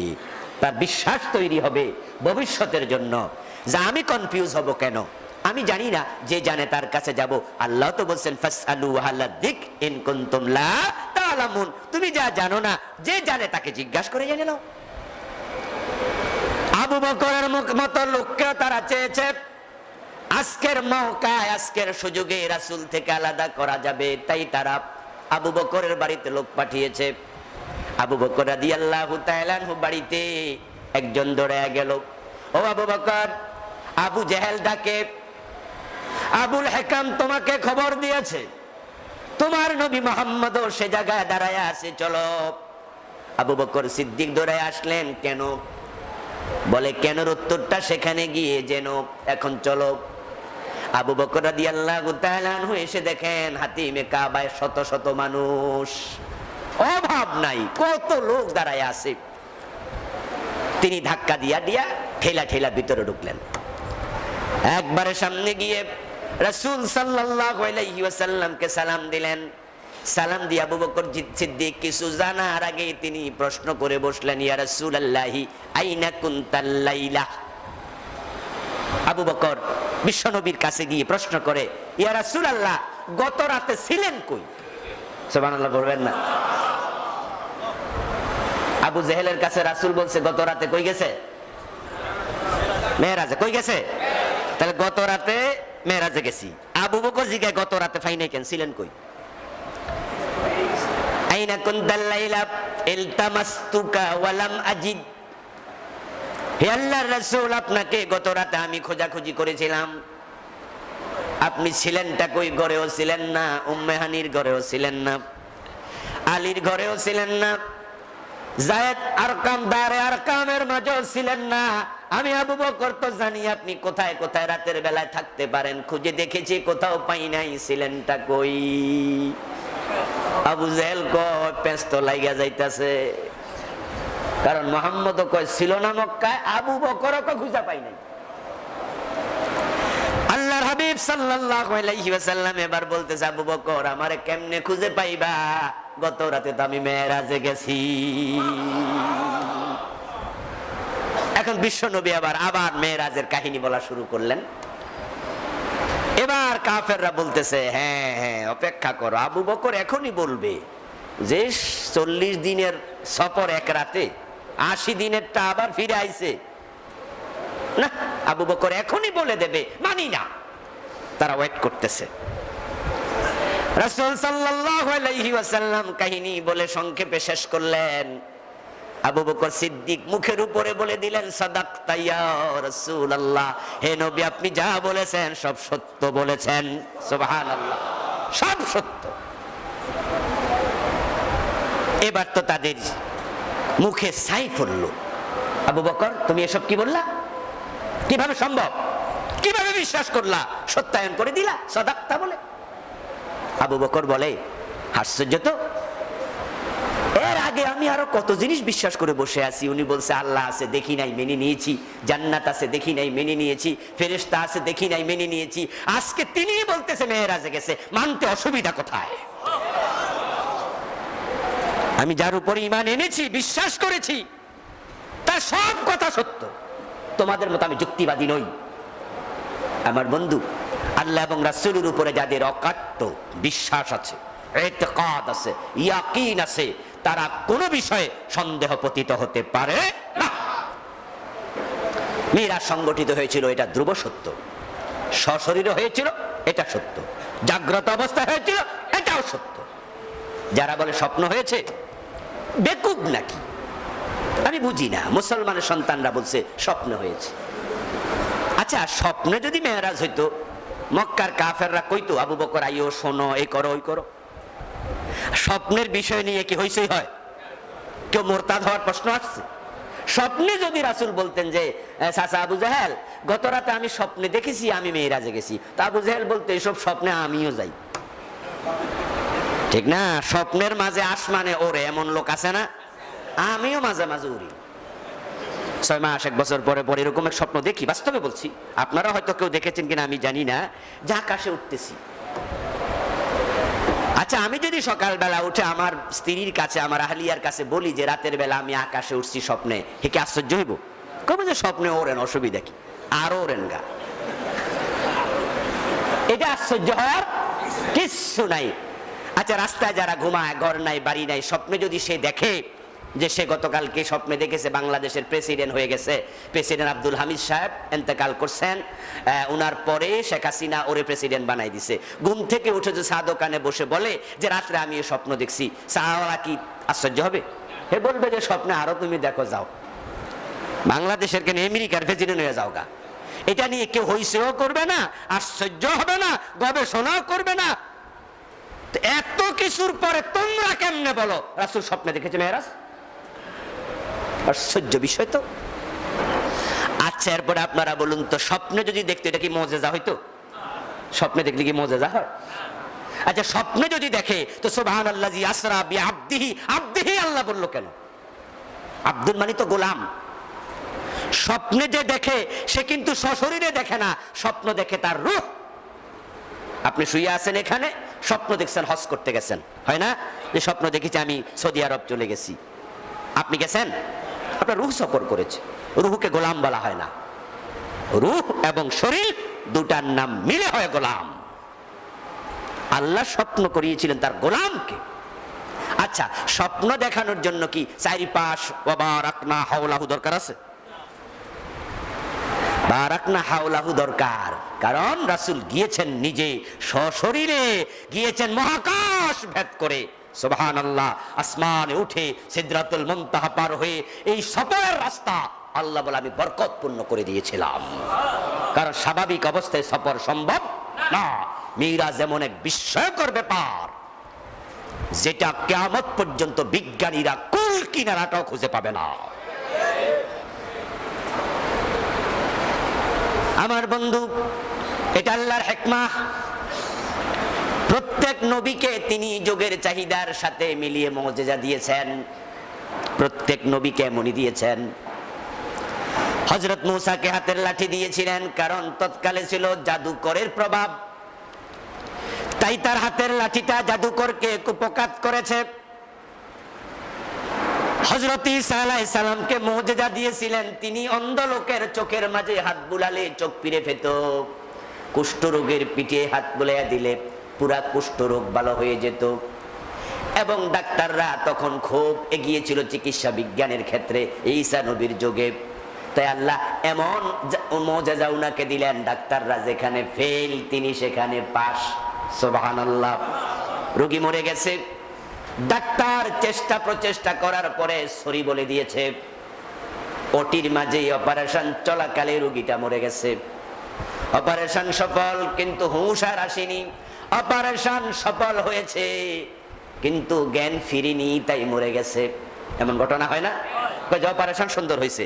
[SPEAKER 1] তার বিশ্বাস তৈরি হবে ভবিষ্যতের জন্য, যে আমি কনফিউজ হব কেন, আমি জানি না, যে জানে তার কাছে যাব। আল্লাহ তো বলছেন ফাসআলু আহলা যিকর ইন কুনতুম লা তা'লামুন, তুমি যা জানো না, যে জানে তাকে জিজ্ঞাসা করে জেনে নাও। আবু বকরের মতো লোককে তারা চেয়েছে আজকের মওকায়, আজকের সুযোগে রাসূল থেকে আলাদা করা যাবে, তাই তারা আবু বকরের বাড়িতে লোক পাঠিয়েছে। আবু বকর রাদিয়াল্লাহু তাআলা আনহু বাড়িতে একজন দৌড়ে গেল, ও আবু বকর, আবু জেহেল ডাকে, আবুল হেকাম তোমাকে খবর দিয়েছে তোমার নবী মুহাম্মদও সে জায়গায় দাঁড়ায় আছে, চলো। আবু বকর সিদ্দিক দৌড়ে আসলেন। কেন? বলে কেনর উত্তরটা সেখানে গিয়ে যেন, এখন চলো। আবু বকর রাদিয়াল্লাহু তাআলা আনহু এসে দেখেন হাতিমে কাবায় শত শত মানুষ, অভাব নাই, কত লোক দাঁড়ায় আছে। তিনি ধাক্কা দিয়া দিয়া ঠেলা ঠেলা ভিতরে ঢুকলেন। একবারে সামনে গিয়ে রাসূল সাল্লাল্লাহু আলাইহি ওয়াসাল্লামকে সালাম দিলেন। সালাম দিয়ে আবু বকর সিদ্দিক কিছু জানার আগে তিনি প্রশ্ন করে বসলেন, ইয়া রাসূলুল্লাহি আইনা কুনতাল লাইলা। আবু বকর বিশ্বনবীর কাছে গিয়ে প্রশ্ন করে, ইয়া রাসূলুল্লাহ, গত রাতে ছিলেন কই? সুবহানাল্লাহ বলবেন না? আবু জেহেলের কাছে রাসূল বলছে গত রাতে কই গেছে? মেরাজে। কই গেছে? তাহলে গত রাতে মেরাজে গেছি। আবু বকর জিজ্ঞাসা, গত রাতে ফাইনে কেন, ছিলেন কই? আইনা কুনতাল লাইলা ইলতামাসতুকা ওয়া লাম আজিদ। হে আল্লাহর রাসূল, আপনাকে গত রাতে আমি খোঁজাখুঁজি করেছিলাম, আপনি ছিলেনটা কই? ঘরেও ছিলেন না, উম্মে হানির ঘরেও ছিলেন না, আলীর ঘরেও ছিলেন না, যায়েদ আরকাম দারে আরকামের মাঝেও ছিলেন না। আমি আবু বকর তো জানি আপনি কোথায় কোথায় রাতের বেলায় থাকতে পারেন, খুঁজে দেখেছি, কোথাও পাই নাই, ছিলেনটা কই? আবু জেহেল কয়, পেঁচতো লাইগা যাইতাছে, কারণ মুহাম্মদ কয় ছিল না মক্কায়, আবু বকরও কয় খুঁজা পাই নাই। আল্লাহর হাবিব সাল্লাল্লাহু আলাইহি ওয়াসাল্লাম এবার বলতেছে, আবু বকর আমারে কেমনে খুঁজে পাইবা? গত রাতে তো আমি মেরাজে গেছি। এখন বিশ্ব নবী আবার মেরাজের কাহিনী বলা শুরু করলেন। এবার কাফেররা বলতেছে, হ্যাঁ হ্যাঁ অপেক্ষা করো, আবু বকর এখনই বলবে যে 40 দিনের সফর এক রাতে, 80 দিনেরটা আবার ফিরে আইছে না, আবু বকর এখনই বলে দেবে, মানি না। তারা ওয়েট করতেছে। রাসূল সাল্লাল্লাহু আলাইহি ওয়াসাল্লাম কাহিনী বলে সংক্ষেপে শেষ করলেন। আবু বকর সিদ্দিক মুখের উপরে বলে দিলেন, সাদাকতা ইয়া রাসূলুল্লাহ, হে নবী আপনি যা বলেছেন সব সত্য বলেছেন। সুবহানাল্লাহ, সব সত্য। এবার তো তাদের মুখে ছাই পড়ল। আবু বকর তুমি এসব কি বললা? কিভাবে সম্ভব? কিভাবে বিশ্বাস করলা? সত্যায়ন করে দিলা সাদাকতা বলে? আবু বকর বলে, আশ্চর্য তো, এর আগে আমি আরো কত জিনিস বিশ্বাস করে বসে আছি। উনি বলছে আল্লাহ আছে দেখি নাই মেনে নিয়েছি, জান্নাত আছে দেখি নাই মেনে নিয়েছি, ফেরেশতা আছে দেখি নাই মেনে নিয়েছি। আজকে তিনি বলতেছে মেরাজে গেছে, মানতে অসুবিধা কোথায়? আমি যার উপর ঈমান এনেছি, বিশ্বাস করেছি, তার সব কথা সত্য। তোমাদের মতো আমি যুক্তিবাদী নই। আমার বন্ধু, আল্লাহ এবং রাসূলের উপরে যাদের অকাট্য বিশ্বাস আছে, ইতিকাদ আছে, ইয়াকিন আছে, তারা কোনো বিষয়ে সন্দেহ পতিত হতে পারে না। মিরাজ সংগঠিত হয়েছিল, এটা ধ্রুব সত্য। সশরীরে হয়েছিল, এটা সত্য। জাগ্রত অবস্থায় হয়েছিল, এটাও সত্য। যারা বলে স্বপ্ন হয়েছে, বেকুব নাকি? আমি বুঝি না। মুসলমানের সন্তানরা বলছে স্বপ্ন হয়েছে। আচ্ছা, স্বপ্নে যদি মেরাজ হইতো, মক্কার কাফেররা কইতো আবু বকর আইও, শোনো, এই করো ওই করো। স্বপ্নের বিষয় নিয়ে কি হইছেই হয়? কেউ মোরতাদ হওয়ার প্রশ্ন আসছে? স্বপ্নে যদি রাসূল বলতেন যে চাচা আবু জাহেল, গত রাতে আমি স্বপ্নে দেখেছি আমি মেরাজে গেছি, তা আবু জাহেল বলতো এসব স্বপ্নে আমিও যাই। ঠিক না? স্বপ্নের মাঝে আসমানে ওরে এমন লোক আছে না? আমিও মাঝে মাঝে উড়ি। 6 মাস 1 বছর পরে পরে এরকম এক স্বপ্ন দেখি, বাস্তবে বলছি। আপনারা হয়তো কেউ দেখেছেন কিনা আমি জানি না, যে আকাশে উঠতেছি। আচ্ছা, আমি যদি সকালবেলা উঠে আমার স্ত্রীর কাছে, আমার আহলিয়ার কাছে বলি যে রাতের বেলা আমি আকাশে উঠছি স্বপ্নে, হে কি আশ্চর্য হইব? কবে যে স্বপ্নে ওরেন, অসুবিধা কি? আরো ওরেন গা, এটা আশ্চর্য হওয়ার কিচ্ছু নাই। আচ্ছা, রাস্তায় যারা ঘুমায়, ঘর নাই বাড়ি নাই, স্বপ্নে যদি সে দেখে যে সে গতকালকে স্বপ্নে দেখেছে বাংলাদেশের প্রেসিডেন্ট হয়ে গেছে, প্রেসিডেন্ট আব্দুল হামিদ সাহেব ইন্তেকাল করছেন, ওনার পরে শেখ হাসিনা ওরে প্রেসিডেন্ট বানাই দিছে। ঘুম থেকে উঠে যে চা দোকানে বসে বলে যে রাত্রে আমি এই স্বপ্ন দেখছি, চাওয়ালা কি আশ্চর্য হবে? হে বলবে যে স্বপ্নে আরো তুমি দেখো, যাও বাংলাদেশের কেন আমেরিকার প্রেসিডেন্ট হয়ে যাও গা। এটা নিয়ে কেউ হইছেও করবে না, আশ্চর্য হবে না, গবেষণাও করবে না। এত কিছুর পরে তোমরা কেমনে বলো রাসূল স্বপ্নে দেখেছে মেরাজ? আশ্চর্য বিষয় তো। আচ্ছা, এরপরে আপনারা বলুন তো, স্বপ্নে যদি দেখতো এটা কি মুজিজা হইতো? স্বপ্নে দেখলে কি মুজিজা হয়? আচ্ছা, স্বপ্নে যদি দেখে তো সুবহানাল্লাযী আসরা বিআবদিহি, আবদিহি আল্লাহ বললো কেন? আব্দুল মানে তো গোলাম। স্বপ্নে যে দেখে সে কিন্তু সশরীরে দেখে না, স্বপ্ন দেখে তার রূহ। আপনি শুয়ে আছেন এখানে, স্বপ্ন দেখছেন হজ করতে গেছেন, হয় না? যে স্বপ্ন দেখেছি আমি সৌদি আরব চলে গেছি। আপনি গেছেন, আপনার রূহ সফর করেছে। রূহকে গোলাম বলা হয় না। রূহ এবং শরীর দুটার নাম মিলে হয় গোলাম। আল্লাহ স্বপ্ন করিয়েছিলেন তার গোলামকে। আচ্ছা, স্বপ্ন দেখানোর জন্য কি চারিপাশ ওয়াবারাকনা হাওলাহু দরকার আছে? বারাকনা হাওলাহু দরকার, কারণ রাসূল গিয়েছেন নিজে সশরীরে, গিয়েছেন মহাকাশ ভেদ করে, সুবহানাল্লাহ, আসমানে উঠে সিদরাতুল মুনতাহা পার হয়ে এই সফরের রাস্তা আল্লাহ বলে আমি বরকতপূর্ণ করে দিয়েছিলাম। কারণ স্বাভাবিক অবস্থায় সফর সম্ভব না। মিরাজ এমন এক বিস্ময়কর ব্যাপার যেটা কিয়ামত পর্যন্ত বিজ্ঞানীরা কুল কিনারাটাও খুঁজে পাবে না। আমার বন্ধু, এটা আল্লাহর হিকমাহ। প্রত্যেক নবীকে তিনি যুগের চাহিদার সাথে মিলিয়ে মুজিজা দিয়েছেন। প্রত্যেক নবীকে এমনই দিয়েছেন। হযরত মূসাকে হাতের লাঠি দিয়েছিলেন, কারণ তৎকালে ছিল জাদুকরের প্রভাব, তাই তার হাতের লাঠিটা জাদুকরকে কুপকাত করেছে। হযরত ঈসা আলাইহিস সালামকে মুজিজা দিয়েছিলেন, তিনি অন্ধ লোকের চোখের মাঝে হাত বুলালে চোখ ফিরে পেত, কুষ্ঠরোগের পিঠে হাত বুলাইয়া দিলে পুরা কুষ্ঠরোগ ভালো হয়ে যেত। এবং ডাক্তাররা তখন খুব এগিয়ে ছিল চিকিৎসা বিজ্ঞানের ক্ষেত্রে ঈসা নবীর যুগে। তাই আল্লাহ এমন মুজিজা উনাকে দিলেন, ডাক্তাররা যেখানে ফেল তিনি সেখানে পাস। সুবহানাল্লাহ। রোগী মরে গেছে, ডাক্তার চেষ্টা প্রচেষ্টা করার পরে সরি বলে দিয়েছে, ওটির মাঝে অপারেশন চলাকালে রোগীটা মরে গেছে। অপারেশন সফল, কিন্তু হুঁশ আর আসেনি। অপারেশন সফল হয়েছে কিন্তু জ্ঞান ফিরিনি, তাই মরে গেছে। এমন ঘটনা হয় না? অপারেশন সুন্দর হয়েছে,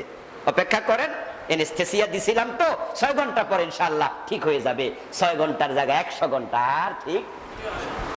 [SPEAKER 1] অপেক্ষা করেন, এনেস্থেসিয়া দিছিলাম তো, 6 ঘন্টা পর ইনশাআল্লাহ ঠিক হয়ে যাবে। 6 ঘন্টার জায়গায় 100 ঘন্টা আর ঠিক